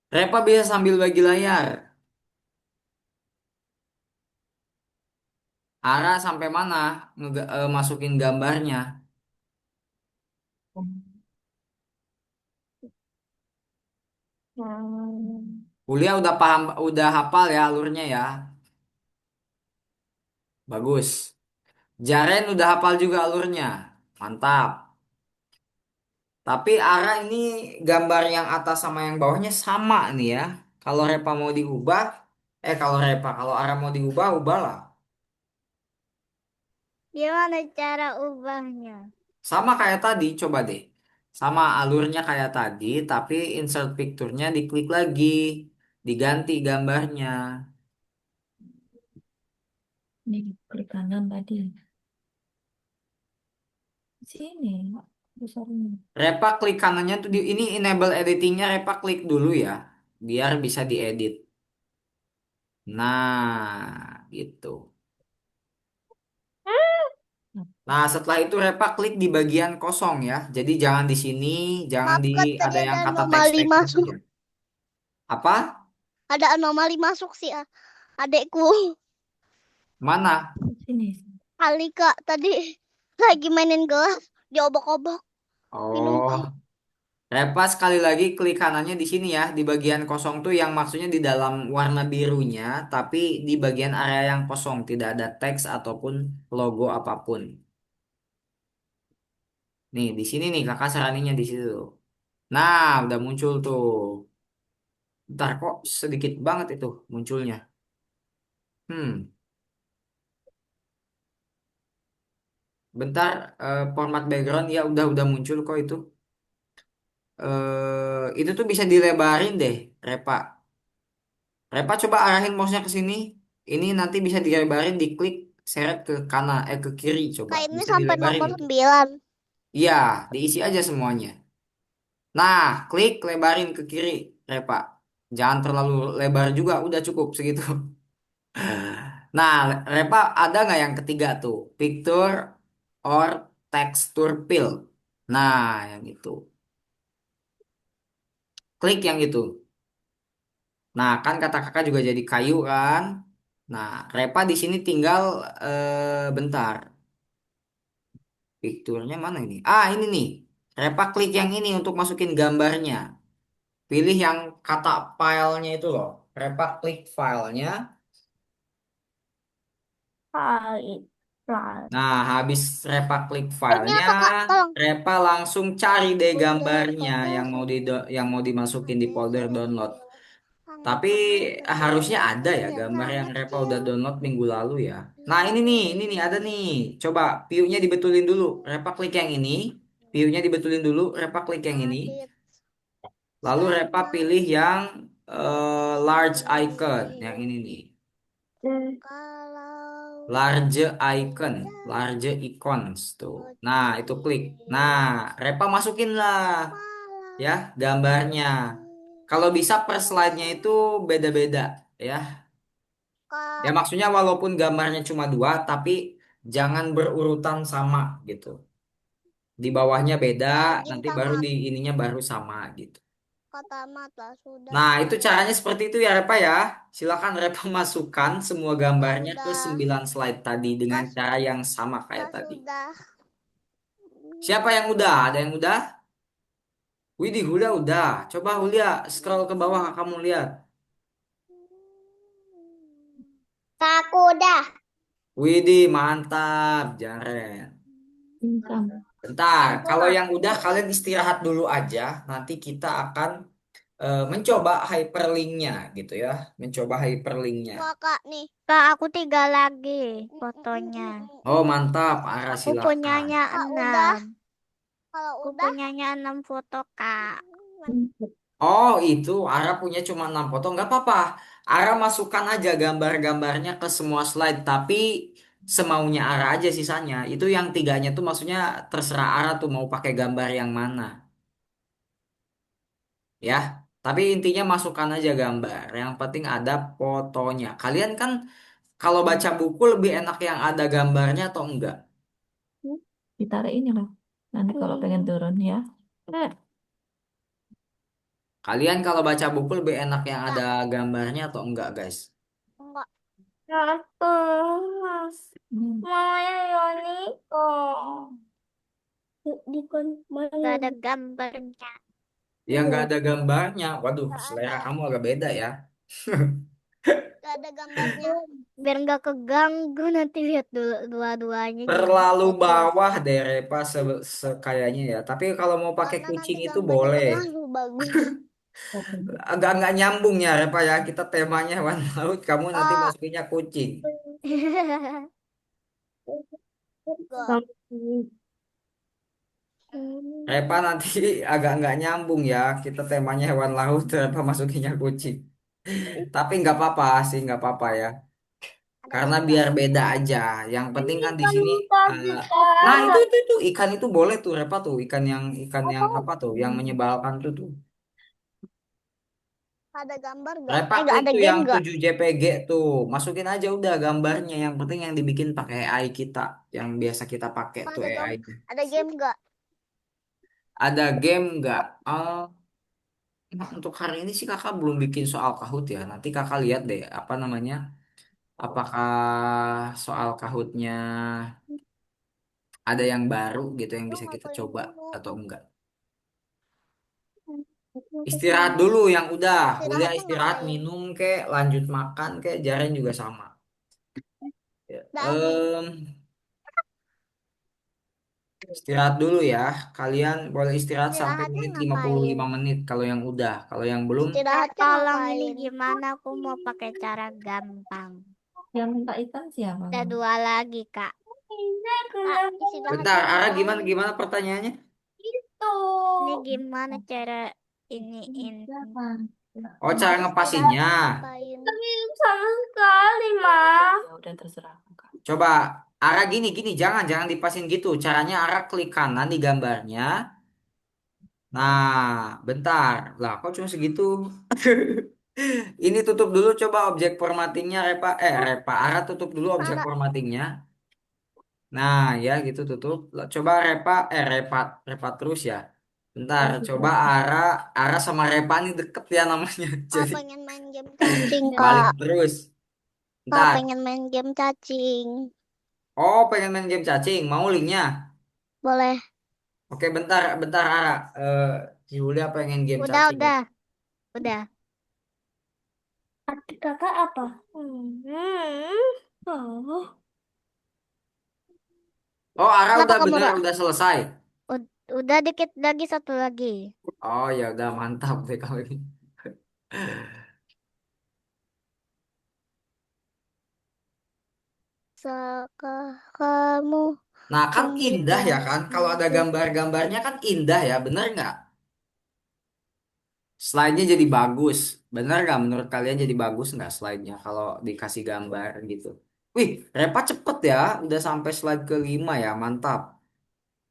Repa bisa sambil bagi layar. Arah sampai mana masukin gambarnya. Kuliah udah paham, udah hafal ya alurnya ya. Bagus. Jaren udah hafal juga alurnya. Mantap. Tapi arah ini gambar yang atas sama yang bawahnya sama nih ya. Kalau Repa mau diubah, kalau arah mau diubah, ubahlah. Gimana cara ubahnya? Sama kayak tadi, coba deh. Sama alurnya kayak tadi, tapi insert picture-nya diklik lagi. Diganti gambarnya. Ini klik kanan tadi. Sini, besarnya. Repa klik kanannya tuh ini enable editingnya Repa klik dulu ya. Biar bisa diedit. Nah, gitu. Nah, setelah itu Repa klik di bagian kosong ya. Jadi jangan di sini, jangan Maaf di Kak, tadi ada ada yang kata anomali teks-teks gitu masuk. ya. Apa? Ada anomali masuk sih adekku. Mana? Sini. Kali Kak, tadi lagi mainin gelas, diobok-obok, Oh, minumku. Repa sekali lagi klik kanannya di sini ya, di bagian kosong tuh yang maksudnya di dalam warna birunya, tapi di bagian area yang kosong, tidak ada teks ataupun logo apapun. Nih, di sini nih kakak saraninnya di situ. Nah, udah muncul tuh. Ntar kok sedikit banget itu munculnya. Hmm. Bentar, format background ya udah muncul kok itu. Itu tuh bisa dilebarin deh, Repa. Repa coba arahin mouse-nya ke sini. Ini nanti bisa dilebarin, diklik, seret ke kanan, ke kiri coba. Kak ini Bisa sampai dilebarin nomor itu. 9. Iya, diisi aja semuanya. Nah, klik lebarin ke kiri, Repa. Jangan terlalu lebar juga, udah cukup segitu. Nah, Repa ada nggak yang ketiga tuh? Picture or texture fill. Nah, yang itu. Klik yang itu. Nah, kan kata kakak juga jadi kayu kan. Nah, Repa di sini tinggal bentar. Picture-nya mana ini? Ah, ini nih. Repa klik yang ini untuk masukin gambarnya. Pilih yang kata filenya itu loh. Repa klik filenya. Hai. Lah. Nah, habis Repa klik Ini filenya, apa Kak? Tolong. Repa langsung cari deh Bunda gambarnya kata yang mau yang mau dimasukin di folder download. sangat Tapi amat harusnya ada ya yang gambar yang sangat Repa udah jauh. download minggu lalu ya. Nah, ini nih ada nih. Coba view-nya dibetulin dulu. Repa klik yang ini. View-nya dibetulin dulu. Repa klik yang ini. Adit Lalu Repa pilih sayang yang large icon, yang sekali ini nih. kalau Large icon, ada large icons tuh. Nah, itu klik. Nah, kecil Repa masukin lah ya malam gambarnya. ini. Kalau bisa per slide-nya itu beda-beda ya. Ya Kak, maksudnya walaupun gambarnya cuma dua, tapi jangan berurutan sama gitu. Di bawahnya beda, lagi nanti baru tamat. di ininya baru sama gitu. Kata mata sudah Nah, itu sayang. caranya seperti itu ya Repa ya. Silakan Repa masukkan semua Kak gambarnya ke udah, 9 slide tadi dengan Kak, cara yang sama kayak Kak tadi. sudah. Siapa yang udah? Ada yang udah? Widih, udah. Coba Hulia scroll ke bawah kamu lihat. Kak udah. Widih, mantap, Jaren. Income. Bentar, kalau yang udah kalian istirahat dulu aja. Nanti kita akan mencoba hyperlinknya gitu ya. Mencoba hyperlinknya. Wah Kak nih. Kak, aku 3 lagi fotonya. Oh, mantap, Ara Aku silakan. punyanya Kak udah. 6. Kalau Aku udah. punyanya 6 foto, Kak. Oh, itu Ara punya cuma 6 foto, nggak apa-apa. Ara masukkan aja gambar-gambarnya ke semua slide, tapi semaunya Ara aja sisanya. Itu yang tiganya tuh maksudnya terserah Ara tuh mau pakai gambar yang mana, ya. Tapi intinya masukkan aja gambar. Yang penting ada fotonya. Kalian kan kalau baca buku lebih enak yang ada gambarnya atau enggak? Ditarik ini loh. Nanti kalau pengen turun ya. Eh, Kalian kalau baca buku lebih enak yang ada Enggak. gambarnya atau enggak, guys? Enggak. Terus, hmm. mamanya Yoniko. Gak ada gambarnya. Yang nggak ada gambarnya. Waduh, Enggak selera ada. kamu agak beda ya. Enggak ada gambarnya. Biar nggak keganggu nanti lihat dulu dua-duanya gimana Terlalu foto. bawah deh Repa kayaknya ya. Tapi kalau mau pakai Karena kucing nanti itu gambarnya boleh. terlalu bagus. Agak nggak nyambung ya Repa ya. Kita temanya hewan laut, kamu nanti Kak, masukinnya kucing. enggak. Repa nanti agak nggak nyambung ya. Kita temanya hewan laut, Repa masukinnya kucing. Tapi nggak apa-apa sih, nggak apa-apa ya. Ada Karena gambar. biar beda aja. Yang penting kan di sini. eh, nah Kak. itu ikan itu boleh tuh Repa tuh ikan yang apa tuh yang menyebalkan tuh. Ada gambar enggak? Repa Enggak klik ada tuh game yang enggak? 7 JPG tuh. Masukin aja udah gambarnya. Yang penting yang dibikin pakai AI kita. Yang biasa kita pakai tuh Ada AI. ada game enggak? Ada game nggak? Nah, untuk hari ini sih kakak belum bikin soal Kahoot ya. Nanti kakak lihat deh apa namanya. Apakah soal Kahootnya ada yang baru gitu yang Lu bisa kita ngapain coba dulu? atau enggak. Istirahat dulu yang udah. Kuliah Istirahatnya istirahat ngapain? minum kek, lanjut makan kek, Jaren juga sama. Ya. Dah nih. Istirahat dulu ya. Kalian boleh istirahat sampai Istirahatnya menit ngapain? 55 menit kalau yang udah. Kalau yang belum, Istirahatnya Tolong ini ngapain? gimana aku mau pakai cara gampang. Yang minta ikan siapa? Ada 2 lagi, Kak. Kak, bentar. istirahatnya Ara gimana ngapain? gimana pertanyaannya? Ini gimana cara iniin? Siapa? Oh, cara ngepasinnya. Istirahatnya ngapain? Sama sekali, Ma. Ya udah terserah Kak. Coba Ara gini jangan jangan dipasin gitu. Caranya Ara klik kanan di gambarnya. Nah, bentar. Lah, kok cuma segitu? Ini tutup dulu coba objek formattingnya Repa. Ara tutup dulu objek Para formattingnya. Nah, ya gitu tutup. Lah, coba Repa terus ya. Bentar, coba Ara sama Repa ini deket ya namanya. Kak Jadi pengen main game cacing, balik Kak. terus. Kak Bentar. pengen main game cacing. Oh, pengen main game cacing. Mau linknya? Boleh. Oke, bentar, bentar, Ara. Si Julia pengen game Udah, cacing. udah. Adik kakak apa? Oh. Oh, Ara Kenapa udah kamu, bener, Ra? udah selesai. Udah dikit lagi, satu lagi. Oh, ya udah mantap deh kalau ini. Bisakah kamu Nah, kan indah ya kan? Kalau ada membuatku gambar-gambarnya kan indah ya, bener nggak? Slide-nya jadi bagus. Bener nggak menurut kalian jadi bagus nggak slide-nya kalau dikasih gambar gitu? Wih, Repa cepet ya. Udah sampai slide ke-5 ya, mantap.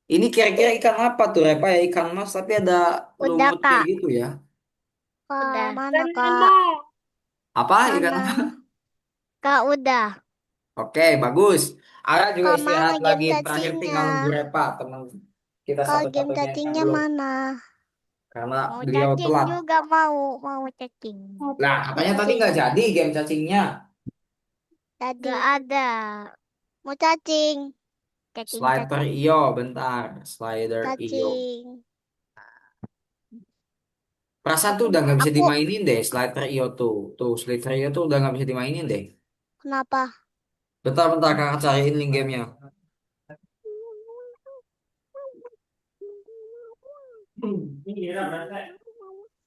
Ini kira-kira ikan apa tuh Repa ya? Ikan mas tapi ada Udah, lumutnya Kak. gitu ya. Udah. mana, Kak? Apa ikan Mana? apa? Kak, udah. Oke, bagus. Ara juga Kak, mana istirahat game lagi. Terakhir cacingnya? tinggal nunggu Repa, teman kita Kak, game satu-satunya yang cacingnya belum. mana? Karena Mau beliau cacing telat. juga mau cacing. Lah, katanya tadi Cacing. nggak jadi game cacingnya. Tadi. Gak ada. Mau cacing. Slider Cacing. Io, bentar. Slider Io. Cacing. Perasaan tuh udah nggak bisa Aku. dimainin deh Slider Io tuh. Tuh, Slider Io tuh udah nggak bisa dimainin deh. Kenapa? Bentar, kakak cariin link gamenya.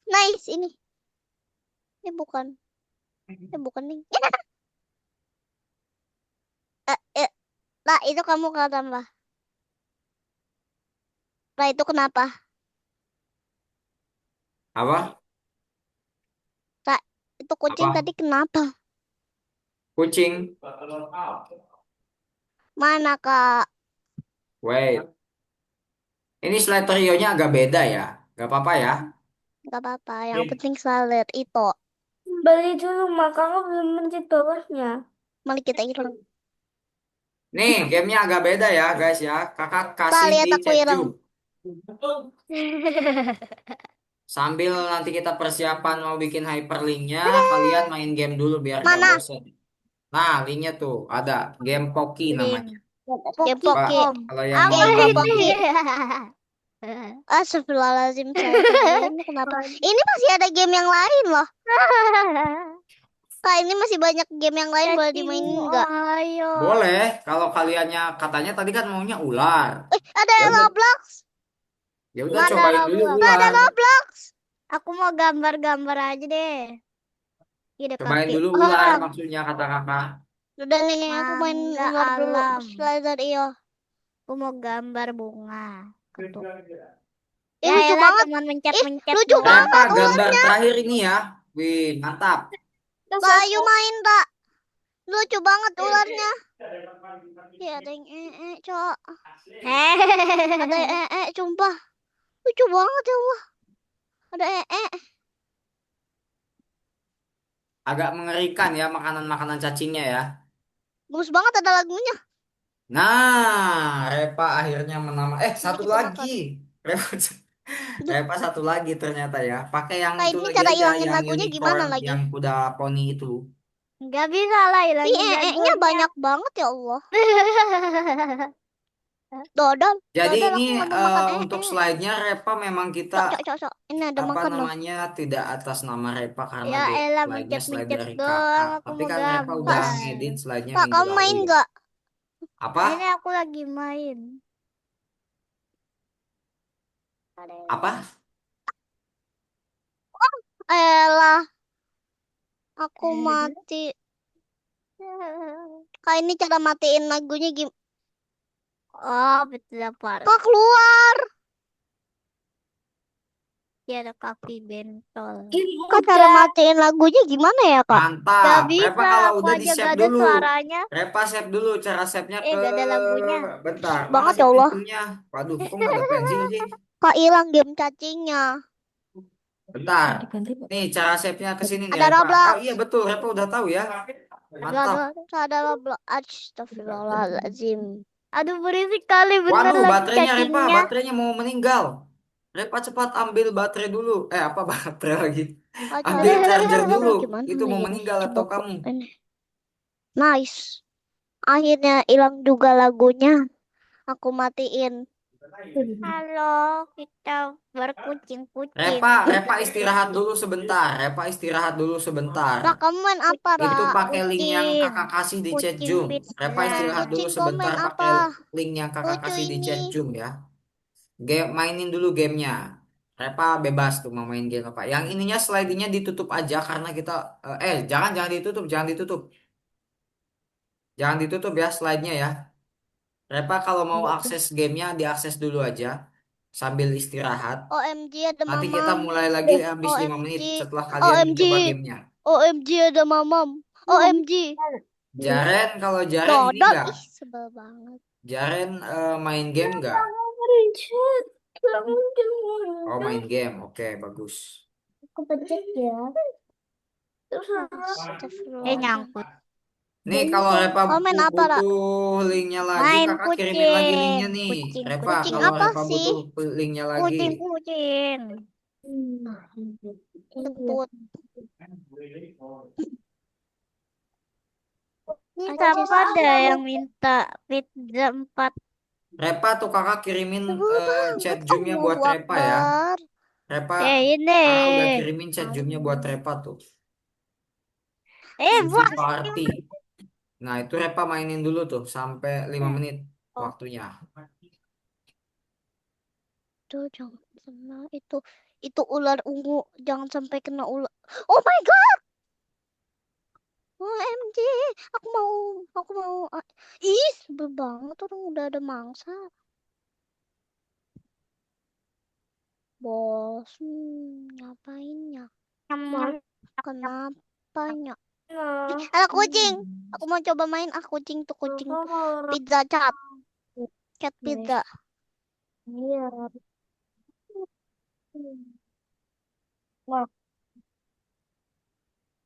Nice, ini. Ini bukan. Ini bukan nih. Lah, itu kamu kata tambah. Lah, itu kenapa? Apa? Lah, itu kucing Apa? tadi kenapa? Kucing. Mana, Kak? Wait. Ini Slider Io-nya agak beda ya. Gak apa-apa ya. Gak apa-apa. Yang penting salad itu. Beli dulu, makanya belum mencet bawahnya. Mari kita hilang. Nih, gamenya agak beda ya, guys ya. Kakak Kak, kasih lihat di aku chat hilang. Zoom. Sambil nanti kita persiapan mau bikin hyperlinknya, kalian main game dulu biar gak Mana? bosen. Nah, linknya tuh ada game Poki Link. namanya. Game Coba Poki. kalau yang Apa mau Game main Poki. dulu. Astagfirullahaladzim, saya tadi ini kenapa? Ini masih ada game yang lain loh. Kak, ini masih banyak game yang lain boleh dimainin nggak? Ayo. Boleh, kalau kaliannya katanya tadi kan maunya ular. Ada Ya yang udah, Roblox. ya udah Mana cobain dulu Roblox? Ada ular. Roblox. Aku mau gambar-gambar aja deh. Ide Cobain kaki dulu ular orang. maksudnya kata kakak. Udah nih, aku main Mangga ular dulu. alam. Slider iyo. Aku mau gambar bunga. Ketuk. Ih, Ya lucu elah, banget. cuman Ih, mencet-mencet lucu doang. banget Repa gambar ularnya. terakhir ini ya. Wih, mantap. Kak, ayo main, Kak. Lucu banget ularnya. Ya, ada yang cok. Ada yang sumpah. Lucu banget ya Allah. Ada Agak mengerikan ya makanan-makanan cacingnya ya. Bagus banget ada lagunya. Nah, Repa akhirnya menama. Coba Satu kita lagi. makan. Repa, Duh, Repa satu lagi ternyata ya. Pakai yang Kak, itu ini lagi cara aja, ilangin yang lagunya gimana unicorn, lagi? yang kuda poni itu. Nggak bisa lah Ih, hilangin nya lagunya. banyak banget ya Allah. Dodol. Jadi Dodol, ini aku nggak mau makan untuk slide-nya Repa memang kita Cok. Ini ada apa makan loh. namanya tidak atas nama Repa karena Ya elah, slide-nya slide mencet-mencet dari doang. kakak. Aku Tapi mau kan Repa udah Kak, gambar. ngedit slide-nya Kak, minggu kamu lalu main ya. nggak? Apa? Ini aku lagi main. Apa? Elah, aku mati. Kak, ini cara matiin lagunya gimana? Oh, betul apa? Kak, keluar. Ya ada kaki bentol. Kak, cara matiin lagunya gimana ya, Kak? Mantap. Gak Repa bisa, kalau aku udah aja di-save gak ada dulu. suaranya. Repa save dulu cara save-nya ke Gak ada lagunya. bentar. Mana Banget sih ya Allah. pensilnya? Waduh, kok nggak ada pensil sih? Kak, hilang game cacingnya. Bentar. Diganti, Pak. Nih cara save-nya ke sini nih Ada Repa. Roblox. Oh iya betul, Repa udah tahu ya. Mantap. Ada Roblox. Astagfirullahaladzim. Aduh, berisik kali bener Waduh, lagi baterainya Repa, cacingnya. baterainya mau meninggal. Repa cepat ambil baterai dulu. Apa baterai lagi? Ambil charger dulu. Gimana Itu nih mau ini? meninggal Coba atau aku kamu? ini. Nice. Akhirnya hilang juga lagunya. Aku matiin. Halo, kita berkucing-kucing. Repa istirahat dulu sebentar. Repa istirahat dulu sebentar. Ra, kamu main apa, Ra? Itu pakai link yang Kucing. kakak kasih di chat Kucing Zoom. Repa pizza. istirahat dulu Kucing kau sebentar main pakai apa? link yang kakak Lucu kasih di ini. chat Zoom ya. Mainin dulu gamenya. Repa bebas tuh mau main game apa. Yang ininya slide-nya ditutup aja karena kita jangan jangan ditutup, jangan ditutup. Jangan ditutup ya slide-nya ya. Repa kalau mau akses gamenya diakses dulu aja sambil istirahat. OMG ada Nanti kita mamam. mulai lagi habis 5 OMG. menit setelah kalian OMG. mencoba gamenya. OMG ada mamam. OMG. Jaren, kalau Jaren ini Dodot. enggak. Ih, sebel banget. Jaren main game enggak? Richard, kamu Oh main game, oke bagus. aku pencet ya. Terus Astagfirullah. Nyangkut. Nih kalau Repa Kau main apa, Ra? butuh linknya lagi, Main kakak kirimin lagi kucing. linknya nih. Kucing, Repa, Kucing kucing. kalau apa Repa sih? butuh linknya lagi. Kucing, kucing. Sebut Ini aja siapa ada sih. yang minta pizza 4? Repa tuh kakak kirimin Sebel chat banget. Zoomnya Allahu buat Repa ya. Akbar. Repa, Ini. kakak udah kirimin chat Zoomnya buat Repa tuh. Sushi Bos. Party. Nah itu Repa mainin dulu tuh sampai 5 menit waktunya. Tuh, jangan kena itu ular ungu. Jangan sampai kena ular. Oh my God. OMG. Aku mau. Ih, sebel banget orang udah ada mangsa. Bos, ngapain ya? Kenapanya? Ada kucing. Aku mau coba main. Kucing tuh kucing. Pizza cat. Cat pizza. Iya. Wah,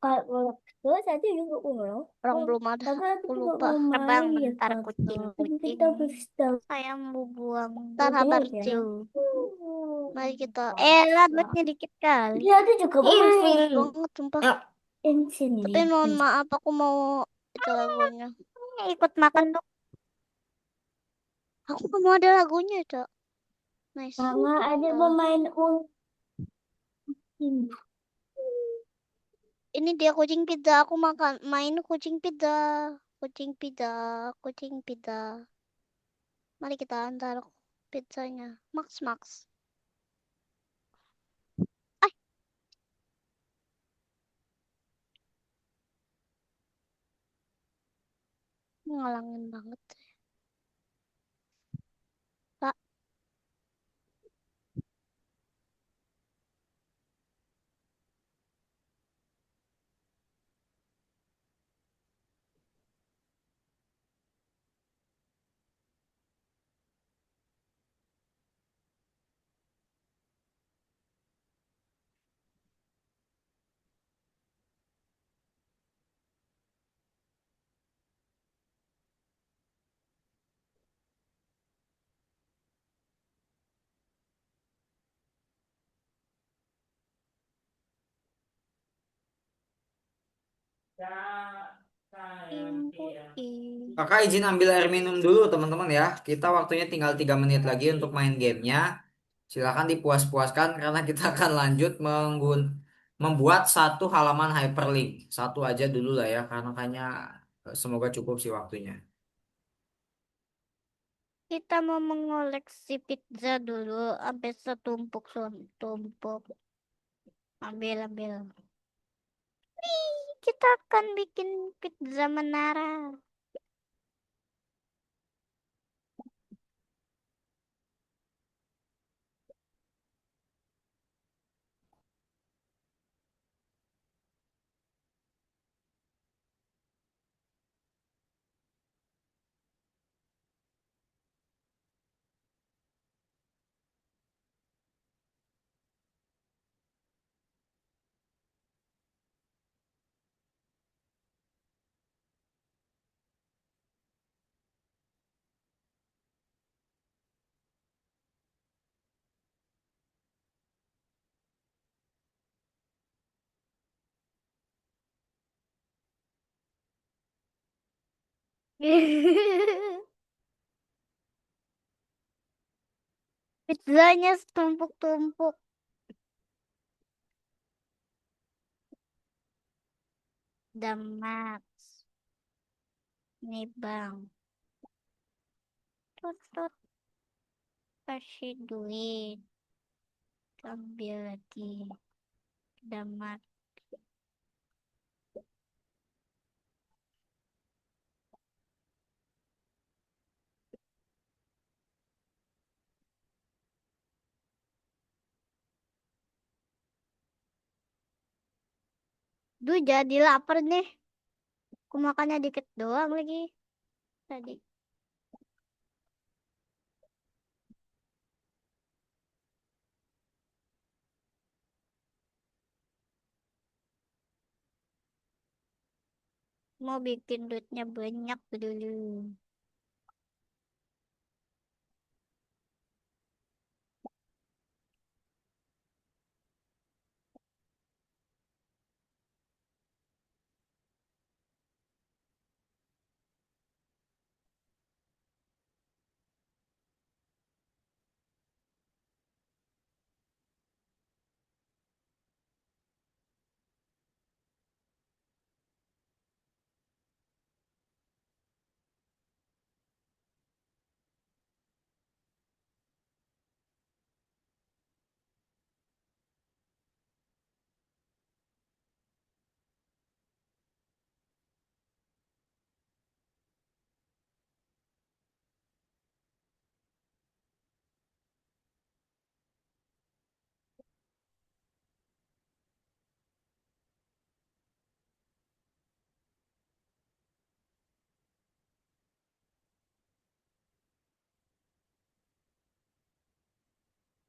kalau saja juga ulang. Orang belum ada. Tapi Aku juga lupa. mau Terbang main ya bentar kakak. Tapi kucing-kucing. kita bersedang. Saya mau buang Ntar habar ya. Cil. Mari kita. lambatnya dikit kali. Dia ada juga pemain. Banget sumpah. Insini. Tapi mohon maaf aku mau itu lagunya. Ikut makan dong. Aku nggak mau ada lagunya, Cak. Nice. Mama ada Eh, pemain Ini dia kucing pizza. Aku main kucing pizza. Kucing pizza. Kucing pizza. Mari kita antar pizzanya. Max Max. Ah, ngalangin banget. Kak, kucing. Kakak izin ambil air minum dulu teman-teman ya. Kita waktunya tinggal 3 menit lagi untuk main gamenya. Silakan dipuas-puaskan karena kita akan lanjut membuat satu halaman hyperlink. Satu aja dulu lah ya karena kayaknya semoga cukup sih waktunya. Kita mau mengoleksi pizza dulu. Sampai setumpuk-tumpuk. Ambil, ambil. Kita akan bikin pizza menara. Pizzanya setumpuk-tumpuk. Damat. Nih bang. Tut tut. Kasih duit. Ambil di damat. Duh jadi lapar nih. Aku makannya dikit doang lagi tadi. Mau bikin duitnya banyak dulu.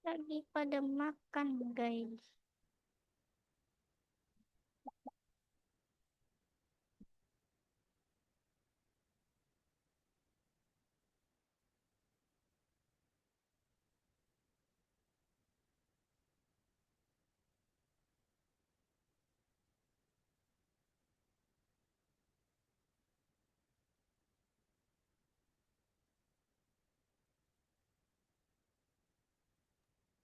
Lagi pada makan guys.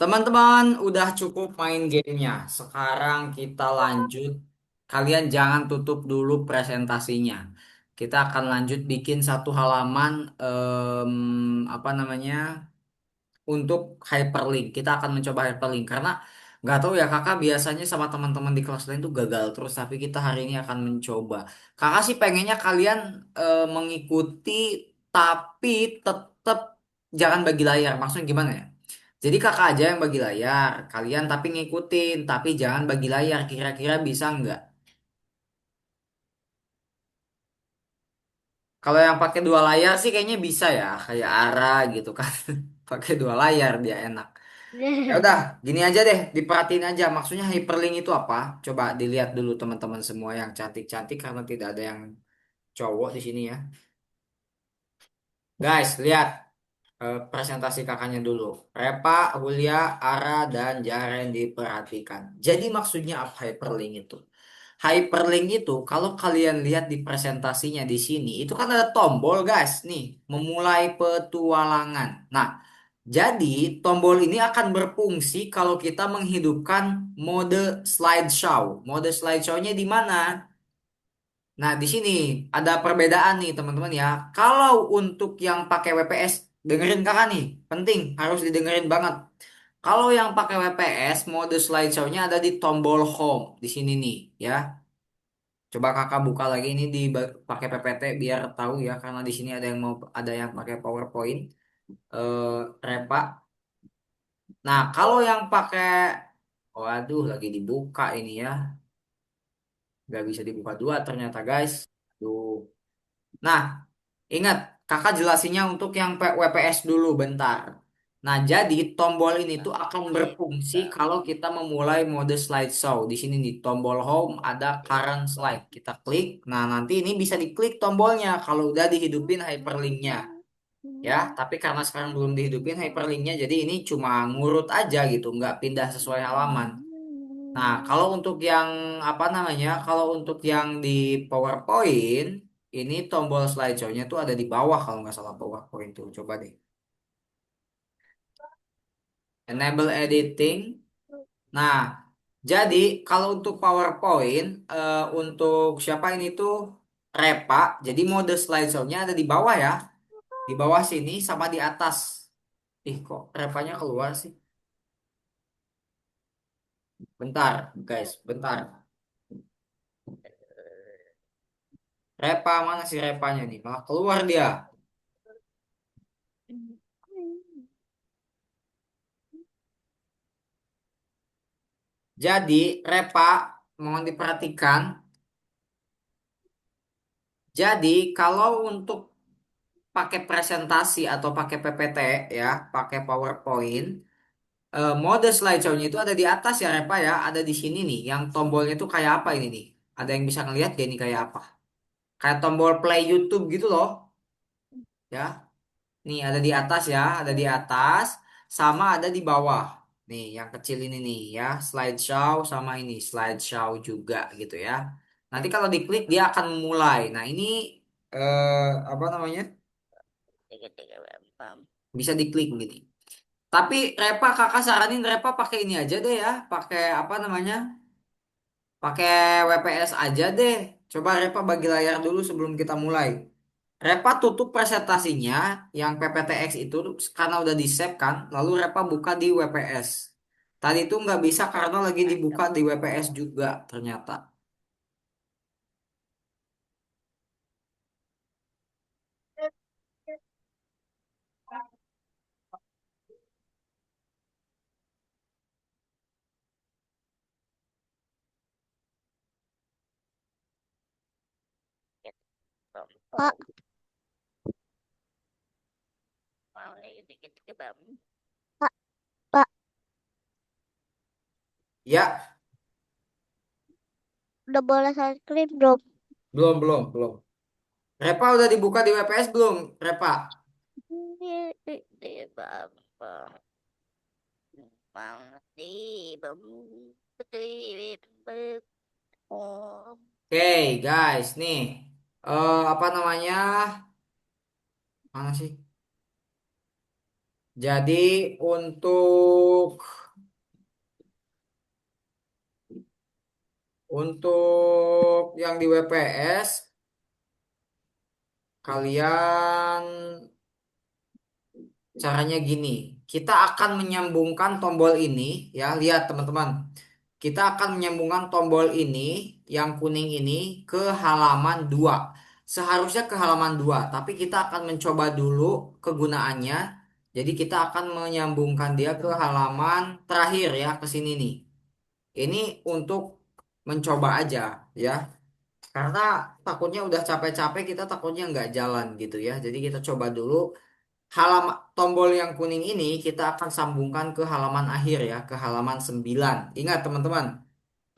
Teman-teman, udah cukup main gamenya. Sekarang kita lanjut. Kalian jangan tutup dulu presentasinya. Kita akan lanjut bikin satu halaman apa namanya untuk hyperlink. Kita akan mencoba hyperlink karena nggak tahu ya kakak biasanya sama teman-teman di kelas lain tuh gagal terus. Tapi kita hari ini akan mencoba. Kakak sih pengennya kalian mengikuti tapi tetap jangan bagi layar. Maksudnya gimana ya? Jadi kakak aja yang bagi layar, kalian tapi ngikutin, tapi jangan bagi layar. Kira-kira bisa nggak? Kalau yang pakai dua layar sih kayaknya bisa ya, kayak Ara gitu kan. Pakai dua layar dia enak. Ya udah, gini aja deh, diperhatiin aja. Maksudnya hyperlink itu apa? Coba dilihat dulu teman-teman semua yang cantik-cantik karena tidak ada yang cowok di sini ya. Guys, lihat presentasi kakaknya dulu. Repa, Hulia, Ara, dan Jaren diperhatikan. Jadi maksudnya apa hyperlink itu? Hyperlink itu kalau kalian lihat di presentasinya di sini, itu kan ada tombol guys, nih, memulai petualangan. Nah, jadi tombol ini akan berfungsi kalau kita menghidupkan mode slideshow. Mode slideshow-nya di mana? Nah, di sini ada perbedaan nih teman-teman ya. Kalau untuk yang pakai WPS, dengerin kakak nih, penting, harus didengerin banget. Kalau yang pakai WPS, mode slideshow-nya ada di tombol home di sini nih, ya. Coba kakak buka lagi ini di pakai PPT biar tahu ya, karena di sini ada yang mau ada yang pakai PowerPoint, eh Repa. Nah, kalau yang pakai, waduh, lagi dibuka ini ya, nggak bisa dibuka dua ternyata guys. Tuh. Nah, ingat, kakak jelasinnya untuk yang WPS dulu bentar. Nah, jadi tombol ini tuh akan berfungsi kalau kita memulai mode slideshow. Di sini di tombol home ada current slide. Kita klik. Nah, nanti ini bisa diklik tombolnya kalau udah dihidupin hyperlinknya. Ya, tapi karena sekarang belum dihidupin hyperlinknya, jadi ini cuma ngurut aja gitu, nggak pindah sesuai halaman. Nah, kalau untuk yang apa namanya, kalau untuk yang di PowerPoint, ini tombol slideshow-nya tuh ada di bawah kalau nggak salah PowerPoint tuh. Coba deh. Enable editing. Nah, jadi kalau untuk PowerPoint, untuk siapa ini tuh Repa, jadi mode slideshow-nya ada di bawah ya. Di bawah sini sama di atas. Ih, kok Repanya keluar sih? Bentar, guys, bentar. Repa mana sih Repanya nih? Malah keluar dia. Jadi, Repa, mohon diperhatikan. Jadi, kalau untuk pakai presentasi atau pakai PPT ya, pakai PowerPoint, mode slideshow-nya itu ada di atas ya, Repa ya. Ada di sini nih. Yang tombolnya itu kayak apa ini nih? Ada yang bisa ngeliat gak ini kayak apa? Kayak tombol play YouTube gitu loh. Ya, nih ada di atas ya, ada di atas, sama ada di bawah. Nih, yang kecil ini nih ya, slideshow sama ini slideshow juga gitu ya. Nanti kalau diklik dia akan memulai. Nah, ini apa namanya? Bisa diklik gini. Tapi Repa kakak saranin Repa pakai ini aja deh ya, pakai apa namanya? Pakai WPS aja deh. Coba Repa bagi layar dulu sebelum kita mulai. Repa tutup presentasinya yang PPTX itu karena udah di save kan, lalu Repa buka di WPS. Tadi itu nggak bisa karena lagi dibuka di WPS juga ternyata. Pak, Pak, Pak, Ya, udah boleh screen belum? belum, belum, belum. Repa udah dibuka di WPS belum, Repa? Oke, guys, nih. Apa namanya? Mana sih? Jadi untuk yang di WPS kalian caranya gini, kita akan menyambungkan tombol ini ya, lihat teman-teman. Kita akan menyambungkan tombol ini yang kuning ini ke halaman 2. Seharusnya ke halaman 2, tapi kita akan mencoba dulu kegunaannya. Jadi kita akan menyambungkan dia ke halaman terakhir ya, ke sini nih. Ini untuk mencoba aja ya. Karena takutnya udah capek-capek kita takutnya nggak jalan gitu ya. Jadi kita coba dulu tombol yang kuning ini kita akan sambungkan ke halaman akhir ya, ke halaman 9. Ingat teman-teman,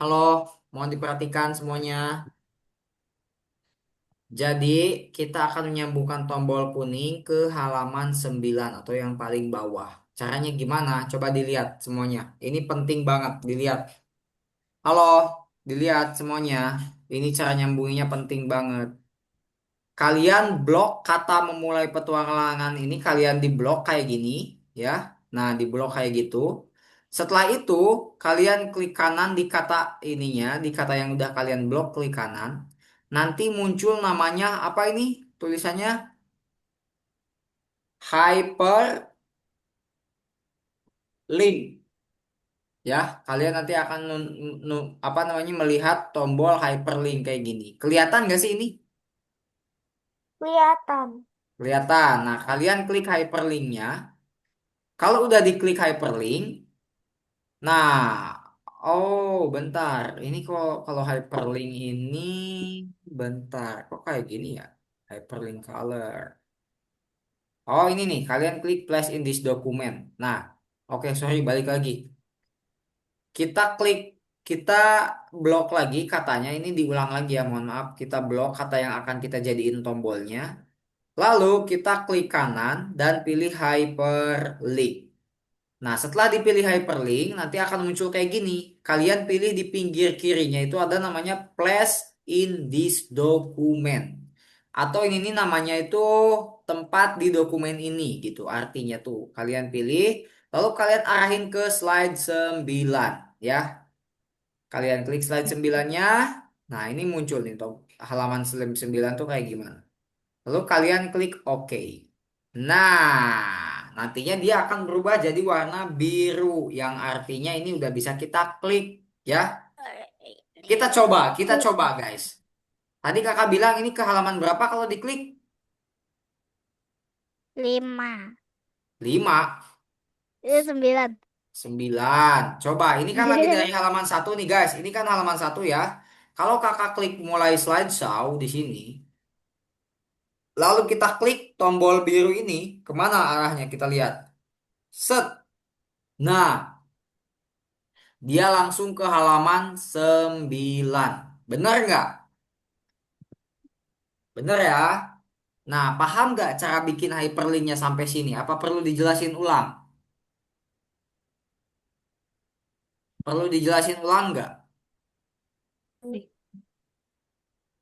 halo, mohon diperhatikan semuanya. Jadi kita akan menyambungkan tombol kuning ke halaman 9 atau yang paling bawah. Caranya gimana? Coba dilihat semuanya. Ini penting banget dilihat. Halo, dilihat semuanya. Ini cara nyambunginnya penting banget. Kalian blok kata memulai petualangan ini kalian di blok kayak gini ya. Nah, di blok kayak gitu. Setelah itu kalian klik kanan di kata ininya, di kata yang udah kalian blok klik kanan. Nanti muncul namanya apa ini? Tulisannya hyperlink ya. Kalian nanti akan apa namanya melihat tombol hyperlink kayak gini. Kelihatan nggak sih ini? Kelihatan. Kelihatan. Nah, kalian klik hyperlinknya. Kalau udah diklik hyperlink, nah, oh bentar, ini kok kalau hyperlink ini, bentar, kok kayak gini ya? Hyperlink color. Oh ini nih, kalian klik place in this document. Nah, oke sorry balik lagi. Kita klik, kita blok lagi katanya, ini diulang lagi ya, mohon maaf. Kita blok kata yang akan kita jadiin tombolnya. Lalu kita klik kanan dan pilih hyperlink. Nah, setelah dipilih hyperlink, nanti akan muncul kayak gini. Kalian pilih di pinggir kirinya itu ada namanya place in this document. Atau ini nih namanya itu tempat di dokumen ini gitu. Artinya tuh kalian pilih, Lalu kalian arahin ke slide 9 ya. Kalian klik slide 9-nya. Nah, ini muncul nih halaman slide 9 tuh kayak gimana. Lalu kalian klik OK. Nah, nantinya dia akan berubah jadi warna biru yang artinya ini udah bisa kita klik ya. Kita coba guys. Tadi kakak bilang ini ke halaman berapa kalau diklik? 5. 5, Itu 9. 9. Coba, ini kan lagi dari halaman satu nih guys. Ini kan halaman satu ya. Kalau kakak klik mulai slideshow di sini, lalu kita klik tombol biru ini, kemana arahnya kita lihat? Set. Nah, dia langsung ke halaman 9. Bener nggak? Bener ya? Nah, paham nggak cara bikin hyperlinknya sampai sini? Apa perlu dijelasin ulang? Perlu dijelasin ulang nggak? Di,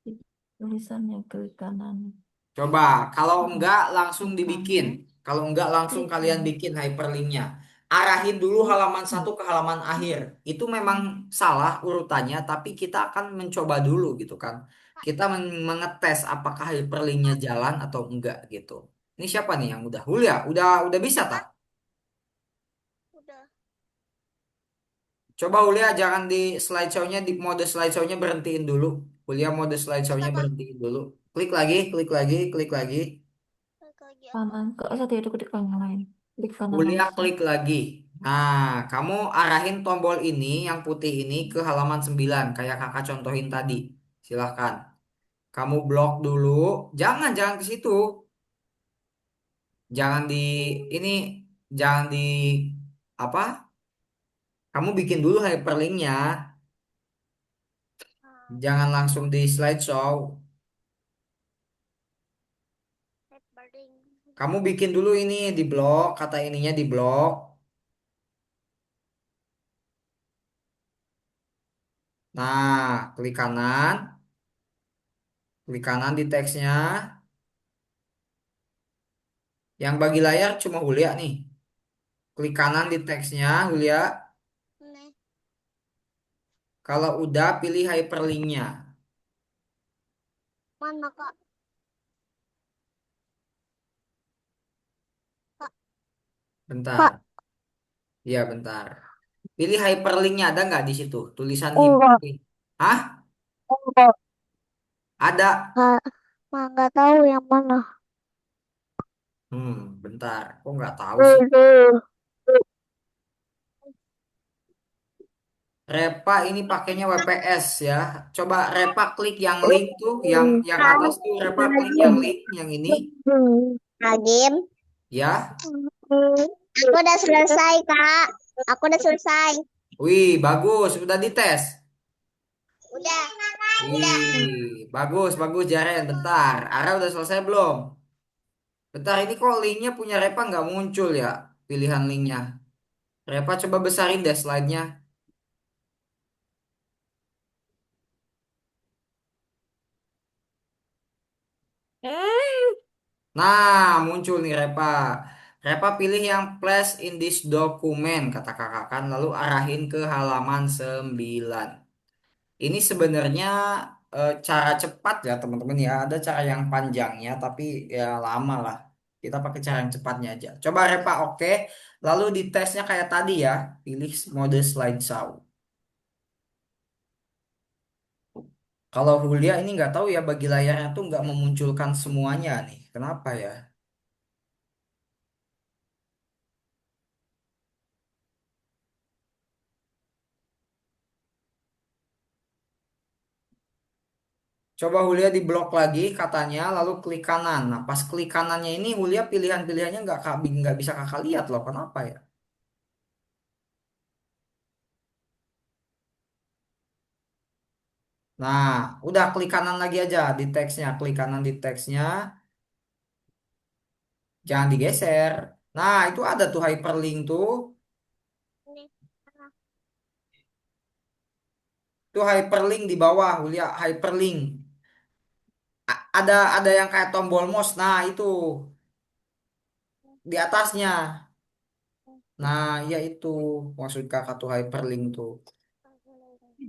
di tulisannya klik kanan. Coba, kalau enggak langsung Klik dibikin. kanan. Kalau enggak langsung Klik kalian kanan. bikin hyperlinknya. Arahin dulu halaman satu ke halaman akhir. Itu memang salah urutannya, tapi kita akan mencoba dulu gitu kan. Kita mengetes apakah hyperlinknya jalan atau enggak gitu. Ini siapa nih yang udah? Hulya, udah bisa tak? Udah. Coba Hulya jangan di slideshow-nya, di mode slideshow-nya berhentiin dulu. Hulya mode slideshow-nya Kenapa? berhentiin dulu. Klik lagi, klik lagi, klik lagi. Balik lagi apa? Kanan. Kalau satu itu klik kanan lain. Klik kanan Kuliah langsung. klik lagi. Nah, kamu arahin tombol ini yang putih ini ke halaman 9 kayak kakak contohin tadi. Silahkan. Kamu blok dulu. Jangan ke situ. Jangan di ini jangan di apa? Kamu bikin dulu hyperlinknya. Jangan langsung di slideshow. Hyperlink. Kamu bikin dulu ini di blok, kata ininya di blok. Nah, klik kanan di teksnya. Yang bagi layar cuma Hulya nih. Klik kanan di teksnya, Julia. Nih. Kalau udah, pilih hyperlinknya. Mana kak? Kak. Kak. Bentar. Iya, bentar. Pilih hyperlinknya, ada nggak di situ? Tulisan Enggak. hyperlink. Hah? Enggak. Ada. Kak. Mah nggak tahu yang mana. Bentar. Kok nggak tahu sih? Tuh. Repa ini pakainya WPS ya. Coba Repa klik yang link tuh, yang atas tuh Repa klik yang link, yang ini. Agim. Ya. Aku udah selesai, Kak. Aku udah selesai. Wih, bagus. Udah dites. Udah. Udah. Wih, bagus, bagus Jaren. Bentar. Ara udah selesai belum? Bentar, ini kok linknya punya Repa nggak muncul ya? Pilihan linknya. Repa coba besarin deh slide-nya. Nah, muncul nih Repa. Repa pilih yang place in this document, kata kakak kan. Lalu arahin ke halaman 9. Ini sebenarnya cara cepat ya teman-teman ya. Ada cara yang panjangnya, tapi ya lama lah. Kita pakai cara yang cepatnya aja. Coba Repa oke. Lalu di tesnya kayak tadi ya. Pilih mode slideshow. Kalau Julia ini nggak tahu ya bagi layarnya tuh nggak memunculkan semuanya nih. Kenapa ya? Coba Julia di blok lagi katanya, lalu klik kanan. Nah, pas klik kanannya ini Julia pilihan-pilihannya nggak bisa kakak lihat loh. Kenapa ya? Nah, udah klik kanan lagi aja di teksnya. Klik kanan di teksnya, jangan digeser. Nah, itu ada tuh hyperlink tuh. Ini. Tuh hyperlink di bawah, Julia hyperlink. Ada yang kayak tombol mouse. Nah, itu di atasnya. Nah, ya itu maksud kakak tuh hyperlink tuh.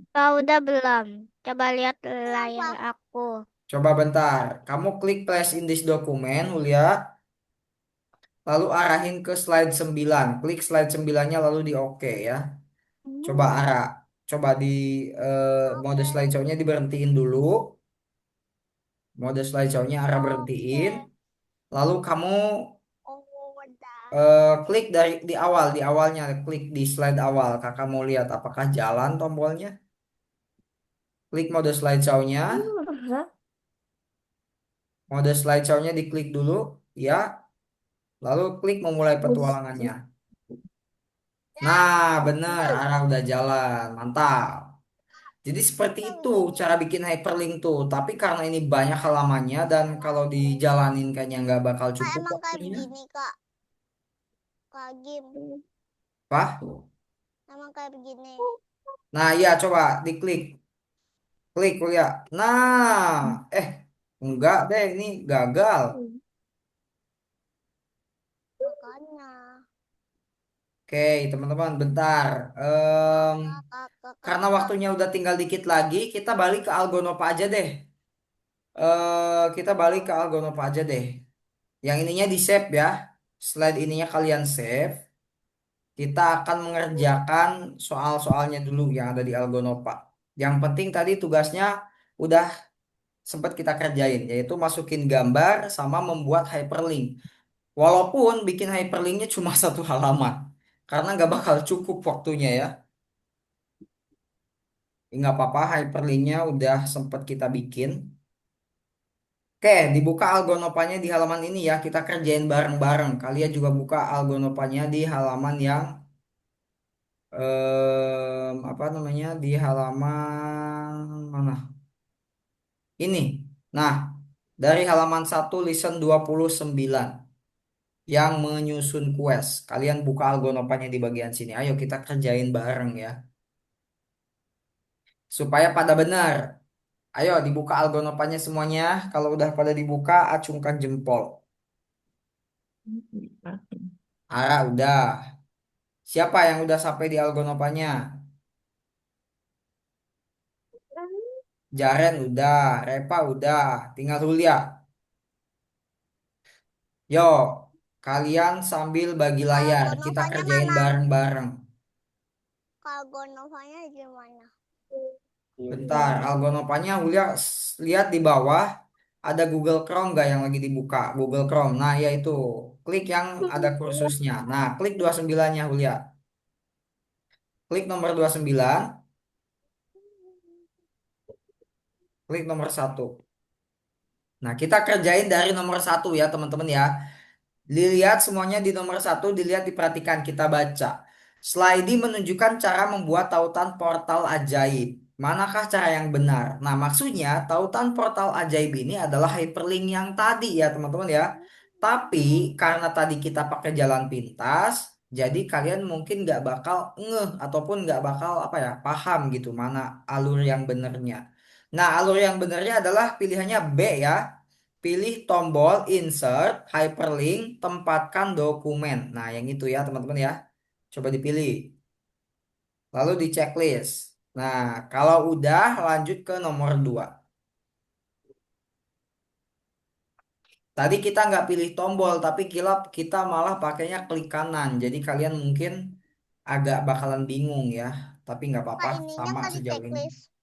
Kau udah belum? Coba lihat layar Kenapa? aku. Coba bentar, kamu klik place in this document, Julia, lalu arahin ke slide 9. Klik slide 9-nya lalu di oke ya. Coba arah, coba di mode Oke. slideshow-nya diberhentiin dulu. Mode slideshow-nya arah Oke. berhentiin. Lalu kamu Oh, udah. klik di awal, di awalnya, klik di slide awal. Kakak mau lihat apakah jalan tombolnya. Klik mode slideshow-nya. Hah? Mode slideshow-nya diklik dulu, ya. Lalu klik memulai petualangannya. Nah, bener, arah udah jalan. Mantap. Jadi seperti itu cara bikin hyperlink tuh. Tapi karena ini banyak halamannya dan kalau dijalanin kayaknya nggak bakal Kak, cukup emang kayak waktunya. begini, Kak. Kak Gim. Pak? Emang kayak begini. Nah, iya coba diklik. Klik ya. Nah, enggak deh, ini gagal. Makanya. Oke, teman-teman, bentar. Kenapa, Karena Kak? waktunya udah tinggal dikit lagi, kita balik ke Algonopa aja deh. Kita balik ke Algonopa aja deh. Yang ininya di save ya. Slide ininya kalian save. Kita akan mengerjakan soal-soalnya dulu yang ada di Algonopa. Yang penting tadi tugasnya udah sempat kita kerjain, yaitu masukin gambar sama membuat hyperlink. Walaupun bikin hyperlinknya cuma satu halaman, karena nggak bakal cukup waktunya ya. Nggak apa-apa, hyperlinknya udah sempat kita bikin. Oke, dibuka Algonopanya di halaman ini ya. Kita kerjain bareng-bareng. Kalian juga buka Algonopanya di halaman yang apa namanya? Di halaman mana? Ini. Nah, dari halaman 1 listen 29 yang menyusun quest. Kalian buka Algonopanya di bagian sini. Ayo kita kerjain bareng ya. Supaya pada benar. Ayo dibuka Algonopanya semuanya. Kalau udah pada dibuka, acungkan jempol. Ara udah. Siapa yang udah sampai di Algonopanya? Jaren udah, Repa udah, tinggal Hulia. Yo, kalian sambil bagi layar, Kalau kita Novanya kerjain mana? bareng-bareng. Kalau Novanya gimana? Bentar, Algonopanya Hulia lihat di bawah ada Google Chrome nggak yang lagi dibuka? Google Chrome. Nah, ya itu. Klik yang ada kursusnya. Nah, klik 29-nya Hulia. Klik nomor 29, klik nomor 1. Nah, kita kerjain dari nomor 1 ya, teman-teman ya. Dilihat semuanya di nomor 1, dilihat diperhatikan kita baca. Slide menunjukkan cara membuat tautan portal ajaib. Manakah cara yang benar? Nah, maksudnya tautan portal ajaib ini adalah hyperlink yang tadi ya, teman-teman ya. Tapi karena tadi kita pakai jalan pintas, jadi kalian mungkin nggak bakal ngeh ataupun nggak bakal apa ya, paham gitu mana alur yang benernya. Nah, alur yang benernya adalah pilihannya B ya. Pilih tombol insert, hyperlink, tempatkan dokumen. Nah, yang itu ya teman-teman ya. Coba dipilih. Lalu di checklist. Nah, kalau udah lanjut ke nomor 2. Tadi kita nggak pilih tombol, tapi kita malah pakainya klik kanan. Jadi kalian mungkin agak bakalan bingung ya. Tapi nggak apa-apa, Kak, ininya sama nggak di sejauh ini. checklist.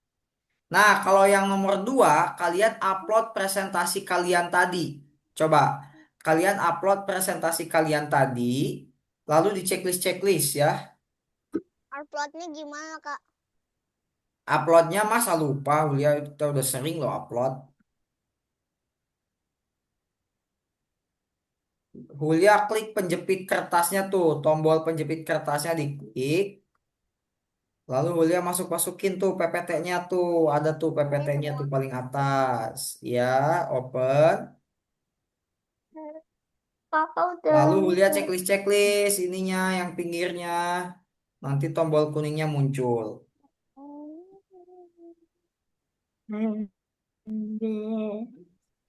Nah, kalau yang nomor 2, kalian upload presentasi kalian tadi. Coba, kalian upload presentasi kalian tadi, lalu di checklist-checklist ya. Uploadnya gimana, Kak? Uploadnya masa lupa, Julia kita udah sering loh upload. Julia klik penjepit kertasnya tuh, tombol penjepit kertasnya diklik, lalu Julia masuk-masukin tuh PPT-nya tuh, ada tuh Ini PPT-nya semua. tuh paling atas. Ya, open. Papa udah Lalu lihat ngisi. checklist-checklist ininya yang pinggirnya. Nanti tombol kuningnya muncul.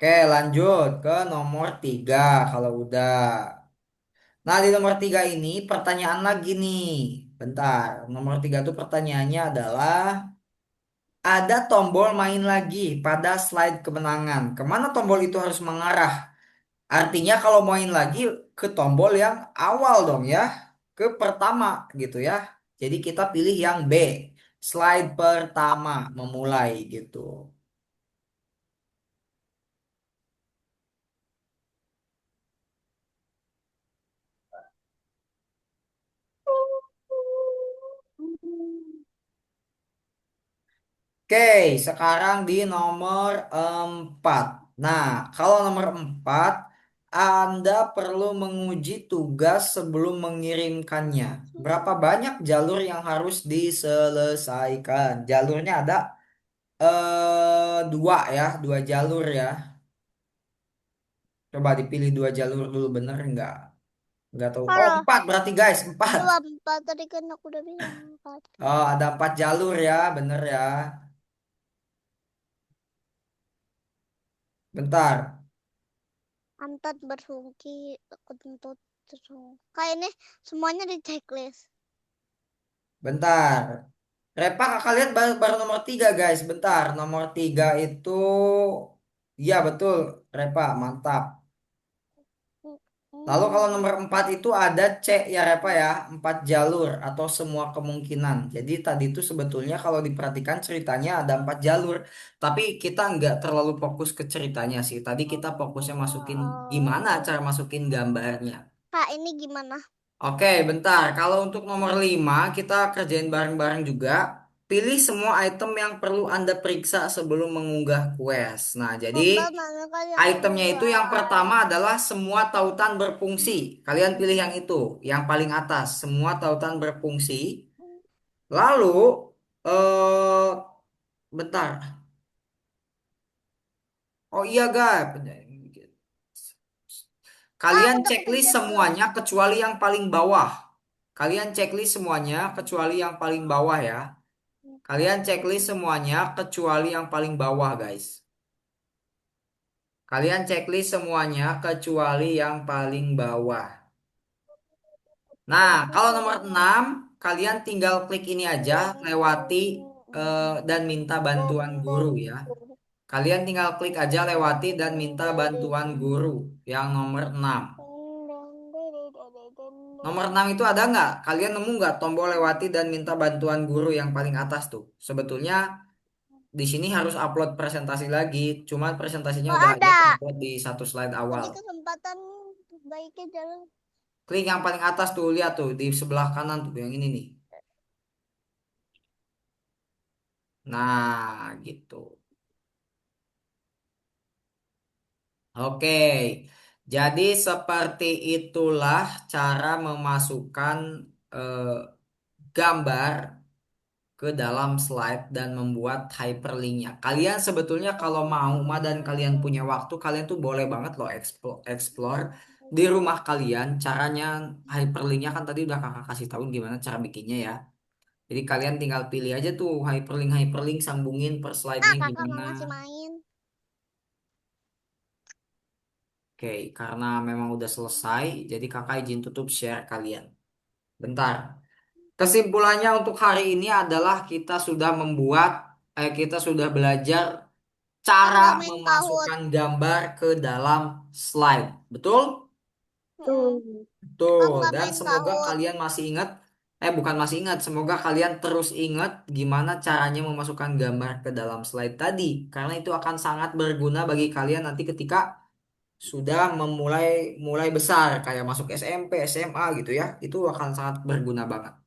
Oke, lanjut ke nomor 3 kalau udah. Nah, di nomor 3 ini pertanyaan lagi nih. Bentar, nomor 3 tuh pertanyaannya adalah ada tombol main lagi pada slide kemenangan. Kemana tombol itu harus mengarah? Artinya kalau main lagi ke tombol yang awal dong ya, ke pertama gitu ya. Jadi kita pilih yang B, slide pertama memulai gitu. Oke, sekarang di nomor 4. Nah, kalau nomor 4, Anda perlu menguji tugas sebelum mengirimkannya. Berapa banyak jalur yang harus diselesaikan? Jalurnya ada dua ya, dua jalur ya. Coba dipilih dua jalur dulu, bener nggak? Nggak tahu. Oh, Kalau 4 berarti guys, 4. dua empat tadi kan aku udah bilang empat. Oh, ada 4 jalur ya, bener ya. Bentar, Antat berfungsi kentut terus. Kayak ini semuanya di checklist. bentar. Repa kakak lihat baru nomor 3 guys, bentar. Nomor 3 itu, iya betul, Repa, mantap. Lalu kalau nomor 4 itu ada C ya Repa ya, 4 jalur atau semua kemungkinan. Jadi tadi itu sebetulnya kalau diperhatikan ceritanya ada 4 jalur. Tapi kita nggak terlalu fokus ke ceritanya sih. Tadi kita fokusnya masukin gimana cara masukin gambarnya. Kak, ini gimana? Oke, bentar. Kalau untuk nomor 5 kita kerjain bareng-bareng juga. Pilih semua item yang perlu Anda periksa sebelum mengunggah quest. Nah, jadi Mbak mana kan yang itemnya itu yang kedua? pertama adalah semua tautan berfungsi. Kalian pilih yang itu, yang paling atas. Semua tautan berfungsi. Lalu, bentar. Oh iya, guys. Kak, Kalian udah checklist kerja belum? semuanya kecuali yang paling bawah. Kalian checklist semuanya kecuali yang paling bawah ya. Kalian checklist semuanya kecuali yang paling bawah, guys. Kalian checklist semuanya kecuali yang paling bawah. Nah, kalau nomor 6, kalian tinggal klik ini aja, lewati dan minta bantuan guru ya. Kalian tinggal klik aja lewati dan minta bantuan guru yang nomor 6. Nomor 6 itu ada nggak? Kalian nemu nggak tombol lewati dan minta bantuan guru yang paling atas tuh? Sebetulnya di sini harus upload presentasi lagi, cuman presentasinya Oh, udah ada ada. upload di satu slide awal. Tadi kesempatan baiknya jalan. Klik yang paling atas tuh, lihat tuh di sebelah kanan tuh yang ini nih. Nah, gitu. Oke. Jadi seperti itulah cara memasukkan eh, gambar ke dalam slide dan membuat hyperlinknya. Kalian sebetulnya kalau mau, dan kalian punya waktu, kalian tuh boleh banget loh explore di rumah kalian. Caranya hyperlinknya kan tadi udah kakak kasih tahu gimana cara bikinnya ya. Jadi kalian tinggal pilih aja tuh hyperlink sambungin per Nah, slide-nya kakak gimana. mau masih main. Oke, karena memang udah selesai, jadi kakak izin tutup share kalian. Bentar. Kesimpulannya untuk hari ini adalah kita sudah belajar cara Kan gak main kahut. memasukkan gambar ke dalam slide. Betul? Mm. Kan Betul. gak Dan main semoga kahut. kalian masih ingat, bukan masih ingat, semoga kalian terus ingat gimana caranya memasukkan gambar ke dalam slide tadi. Karena itu akan sangat berguna bagi kalian nanti ketika sudah mulai besar, kayak masuk SMP, SMA gitu ya. Itu akan sangat berguna banget.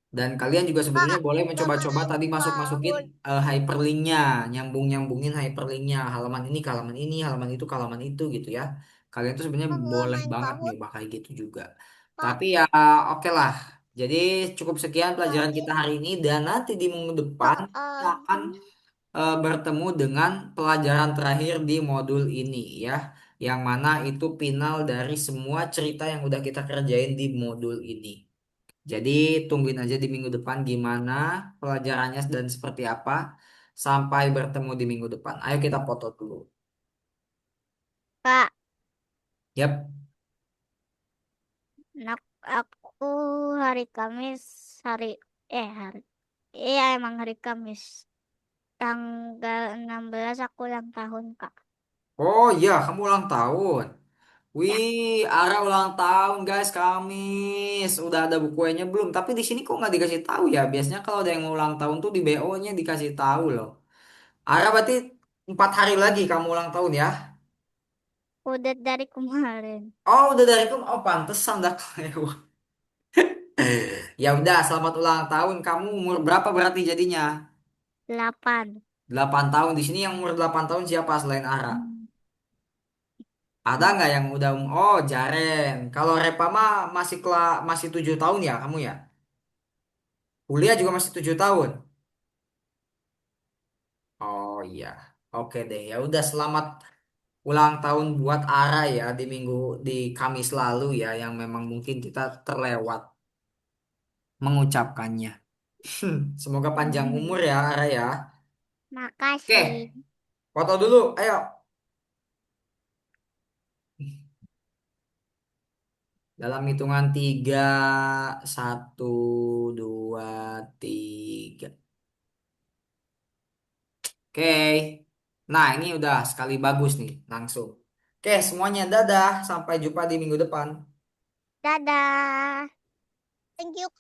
Dan kalian juga sebetulnya Kak, boleh gak mencoba-coba main tadi masuk-masukin kahut. hyperlinknya, nyambungin hyperlinknya, halaman ini ke halaman ini, halaman itu ke halaman itu gitu ya. Kalian tuh sebenarnya Kak gak boleh main banget kahut. nyoba kayak gitu juga. Kak, Tapi ya oke lah. Jadi cukup sekian kak, pelajaran kita hari ini dan nanti di minggu kak depan kita akan Adi. bertemu dengan pelajaran terakhir di modul ini ya. Yang mana itu final dari semua cerita yang udah kita kerjain di modul ini. Jadi tungguin aja di minggu depan gimana pelajarannya dan seperti apa. Sampai bertemu di minggu depan. Ayo kita foto dulu. Kak, Yap. Nak, aku hari Kamis, hari, hari, iya emang hari Kamis. Tanggal 16 aku ulang tahun, Kak. Oh iya, kamu ulang tahun. Ya, Wih, Ara ulang tahun guys, Kamis. Udah ada bukunya belum? Tapi di sini kok nggak dikasih tahu ya? Biasanya kalau ada yang mau ulang tahun tuh di BO-nya dikasih tahu loh. Ara berarti 4 hari lagi kamu ulang tahun ya? udah dari kemarin. Oh, udah dari itu. Oh, pantesan dah kelewat. Ya udah, selamat ulang tahun. Kamu umur berapa berarti jadinya? 8. 8 tahun. Di sini yang umur 8 tahun siapa selain Ara? Hmm. Ada nggak yang udah oh Jaren. Kalau Repa mah masih 7 tahun ya kamu ya? Kuliah juga masih 7 tahun. Oh iya. Oke deh. Ya udah selamat ulang tahun buat Ara ya di Kamis lalu ya yang memang mungkin kita terlewat mengucapkannya. Semoga panjang umur ya Ara ya. Oke, Makasih. foto dulu. Ayo. Dalam hitungan tiga, satu, dua, tiga. Oke. Nah, ini udah sekali bagus nih, langsung. Oke, semuanya dadah. Sampai jumpa di minggu depan. Dadah. Thank you, Kak.